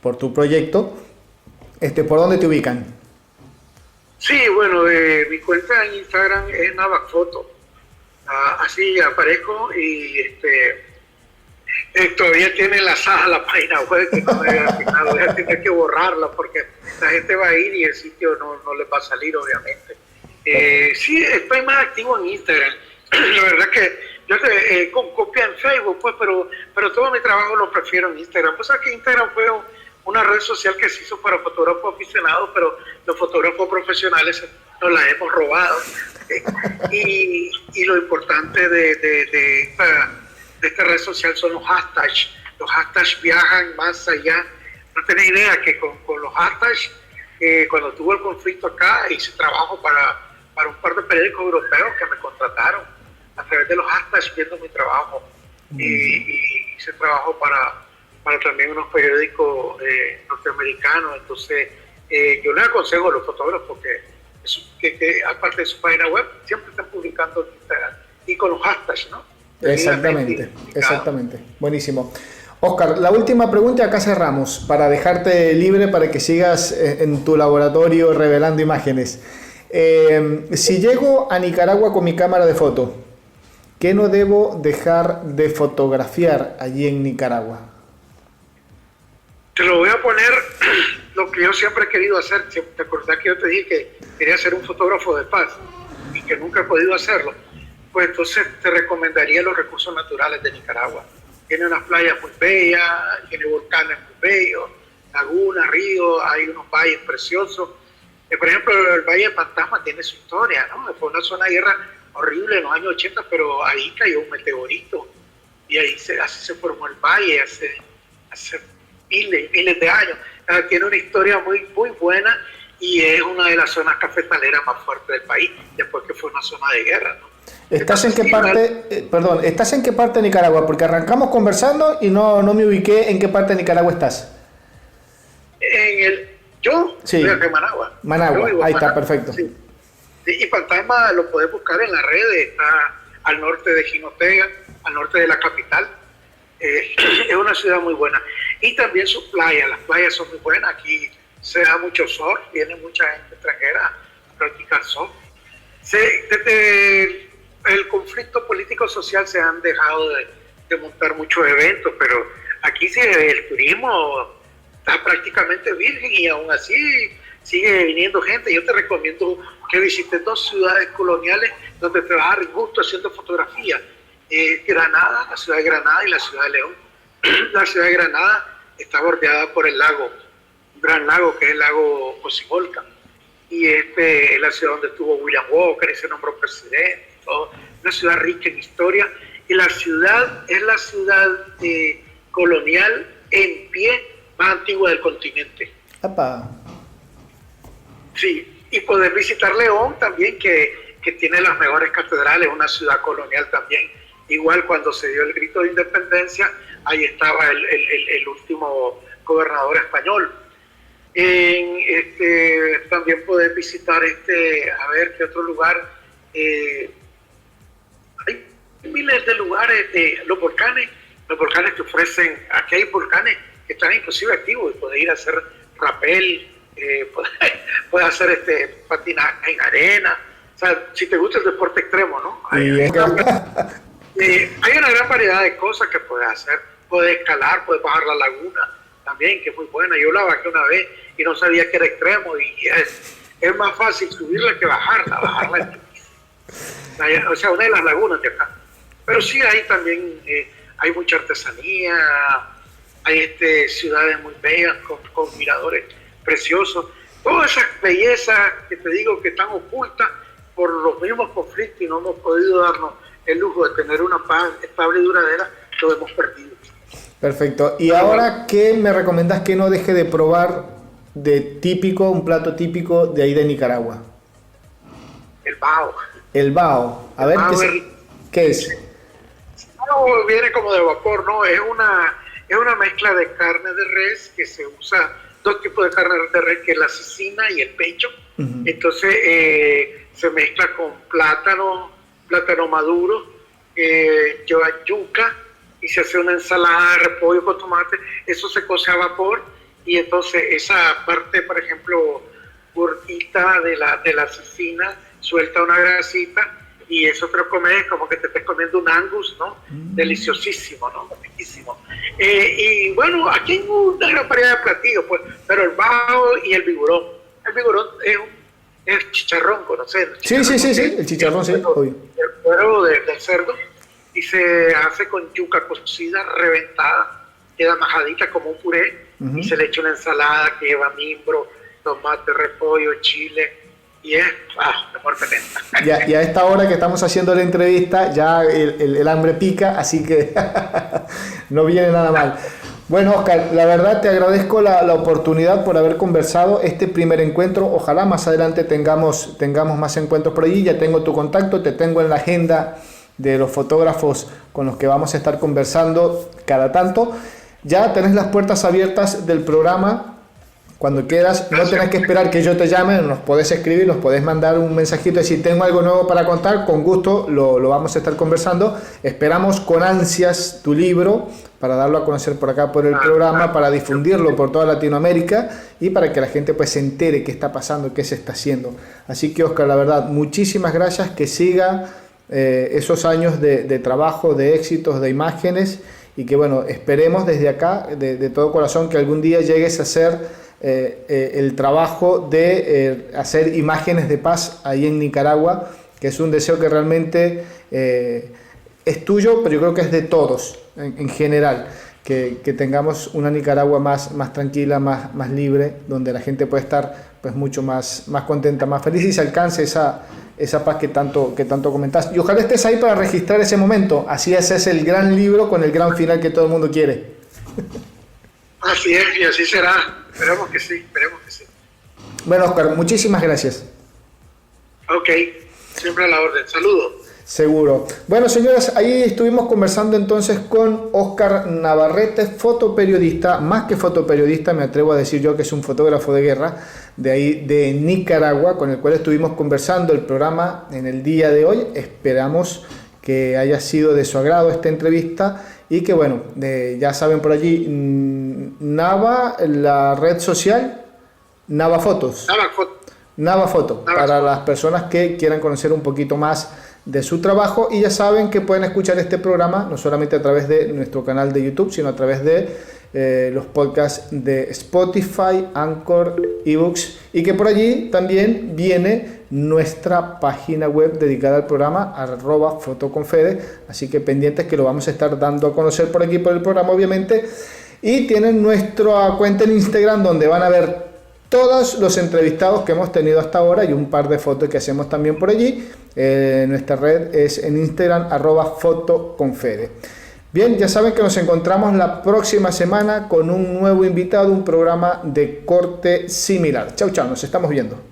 por tu proyecto, ¿por dónde te ubican? Sí, mi cuenta en Instagram es Navacfoto. Así aparezco, y todavía tiene enlazada la página web, que no me había fijado. Voy a tener que borrarla porque la gente va a ir y el sitio no le va a salir, obviamente. Sí, estoy más activo en Instagram. La verdad que yo con copia en Facebook, pues, pero todo mi trabajo lo prefiero en Instagram. Pues que Instagram fue una red social que se hizo para fotógrafos aficionados, pero los fotógrafos profesionales nos la hemos robado. Y lo importante de esta red social son los hashtags. Los hashtags viajan más allá. No tenés idea que con los hashtags cuando tuvo el conflicto acá, hice trabajo para un par de periódicos europeos que me contrataron a través de los hashtags viendo mi trabajo. Y hice trabajo para también unos periódicos norteamericanos. Entonces, yo les aconsejo a los fotógrafos que aparte de su página web, siempre están publicando en Instagram y con los hashtags, ¿no? Exactamente. Buenísimo. Oscar, la última pregunta, acá cerramos, para dejarte libre para que sigas en tu laboratorio revelando imágenes. Si llego a Nicaragua con mi cámara de foto, ¿qué no debo dejar de fotografiar allí en Nicaragua? Te lo voy a poner lo que yo siempre he querido hacer. ¿Te acordás que yo te dije que quería ser un fotógrafo de paz y que nunca he podido hacerlo? Pues entonces te recomendaría los recursos naturales de Nicaragua. Tiene unas playas muy bellas, tiene volcanes muy bellos, lagunas, ríos, hay unos valles preciosos. Por ejemplo, el Valle de Fantasma tiene su historia, ¿no? Fue una zona de guerra horrible en los años 80, pero ahí cayó un meteorito y ahí así se formó el valle hace miles de años. Tiene una historia muy, muy buena y es una de las zonas cafetaleras más fuertes del país, después que fue una zona de guerra, ¿no? ¿Estás en qué parte, estás en qué parte de Nicaragua? Porque arrancamos conversando y no me ubiqué en qué parte de Nicaragua estás. Yo sí. Soy de Managua. Managua, ahí está, perfecto. Sí. Y Fantasma lo puedes buscar en las redes, está al norte de Jinotega, al norte de la capital. Es una ciudad muy buena. Y también sus playas, las playas son muy buenas. Aquí se da mucho surf, viene mucha gente extranjera a practicar surf. Desde el conflicto político-social se han dejado de montar muchos eventos, pero aquí sí el turismo está prácticamente virgen y aún así sigue viniendo gente. Yo te recomiendo que visites 2 ciudades coloniales donde te vas a dar gusto haciendo fotografía. Granada, la ciudad de Granada y la ciudad de León. La ciudad de Granada está bordeada por el lago, un gran lago que es el lago Cocimolca. Y es la ciudad donde estuvo William Walker y se nombró presidente. Todo. Una ciudad rica en historia. Y la ciudad es la ciudad colonial en pie más antigua del continente. ¡Apa! Sí, y poder visitar León también, que tiene las mejores catedrales, una ciudad colonial también. Igual cuando se dio el grito de independencia, ahí estaba el último gobernador español. También poder visitar a ver qué otro lugar. Hay miles de lugares, los volcanes que ofrecen, aquí hay volcanes que están inclusive activos y puedes ir a hacer rappel, puedes hacer patinaje en arena. O sea, si te gusta el deporte extremo, ¿no? Hay una gran variedad de cosas que puedes hacer. Puedes escalar, puedes bajar la laguna también, que es muy buena. Yo la bajé una vez y no sabía que era extremo y es más fácil subirla que bajarla. O sea, una de las lagunas de acá. Pero sí, ahí también hay mucha artesanía, hay ciudades muy bellas con miradores preciosos. Todas esas bellezas que te digo que están ocultas por los mismos conflictos y no hemos podido darnos el lujo de tener una paz estable y duradera, lo hemos perdido. Perfecto. Y ahora, ¿qué me recomendás que no deje de probar un plato típico de ahí de Nicaragua? El bao. El bao. A ver, ¿qué es? No, viene como de vapor, ¿no? Es una mezcla de carne de res que se usa, 2 tipos de carne de res, que es la cecina y el pecho. Uh-huh. Entonces se mezcla con plátano maduro, lleva yuca y se hace una ensalada de repollo con tomate. Eso se cose a vapor y entonces esa parte, por ejemplo, gordita de la cecina suelta una grasita y eso te lo comes como que te estés comiendo un Angus, ¿no? Deliciosísimo, ¿no? Riquísimo. Y bueno, aquí hay una gran variedad de platillos, pues, pero el bao y el vigorón. El vigorón es chicharrón, ¿conocer? Sí, el chicharrón, sí. El cuero del cerdo y se hace con yuca cocida, reventada, queda majadita como un puré, uh-huh. Y se le echa una ensalada que lleva mimbro, tomate, repollo, chile. Y es de muerte lenta. Y a esta hora que estamos haciendo la entrevista, ya el hambre pica, así que no viene nada mal. Bueno, Oscar, la verdad te agradezco la oportunidad por haber conversado este primer encuentro. Ojalá más adelante tengamos más encuentros por allí. Ya tengo tu contacto, te tengo en la agenda de los fotógrafos con los que vamos a estar conversando cada tanto. Ya tenés las puertas abiertas del programa. Cuando quieras, no tenés que esperar que yo te llame, nos podés escribir, nos podés mandar un mensajito y decir tengo algo nuevo para contar, con gusto lo vamos a estar conversando. Esperamos con ansias tu libro para darlo a conocer por acá por el programa, para difundirlo por toda Latinoamérica y para que la gente pues se entere qué está pasando, qué se está haciendo. Así que Oscar, la verdad, muchísimas gracias, que siga esos años de trabajo, de éxitos, de imágenes y que bueno, esperemos desde acá, de todo corazón, que algún día llegues a ser el trabajo de hacer imágenes de paz ahí en Nicaragua, que es un deseo que realmente es tuyo, pero yo creo que es de todos en general, que tengamos una Nicaragua más tranquila, más libre, donde la gente puede estar pues mucho más contenta, más feliz y se alcance esa paz que tanto comentás. Y ojalá estés ahí para registrar ese momento, así es el gran libro con el gran final que todo el mundo quiere. Así es, y así será. Esperemos que sí, esperemos que sí. Bueno, Oscar, muchísimas gracias. Ok, siempre a la orden. Saludos. Seguro. Bueno, señoras, ahí estuvimos conversando entonces con Oscar Navarrete, fotoperiodista, más que fotoperiodista, me atrevo a decir yo que es un fotógrafo de guerra, de ahí de Nicaragua, con el cual estuvimos conversando el programa en el día de hoy. Esperamos que haya sido de su agrado esta entrevista y que bueno, ya saben por allí, Nava, la red social, Nava Fotos. Nava Foto, para las personas que quieran conocer un poquito más de su trabajo, y ya saben que pueden escuchar este programa no solamente a través de nuestro canal de YouTube, sino a través de los podcasts de Spotify, Anchor, eBooks, y que por allí también viene nuestra página web dedicada al programa @fotoconfede, así que pendientes que lo vamos a estar dando a conocer por aquí por el programa obviamente, y tienen nuestra cuenta en Instagram donde van a ver todos los entrevistados que hemos tenido hasta ahora y un par de fotos que hacemos también por allí. Nuestra red es en Instagram @fotoconfede. Bien, ya saben que nos encontramos la próxima semana con un nuevo invitado, un programa de corte similar. Chau, chau, nos estamos viendo.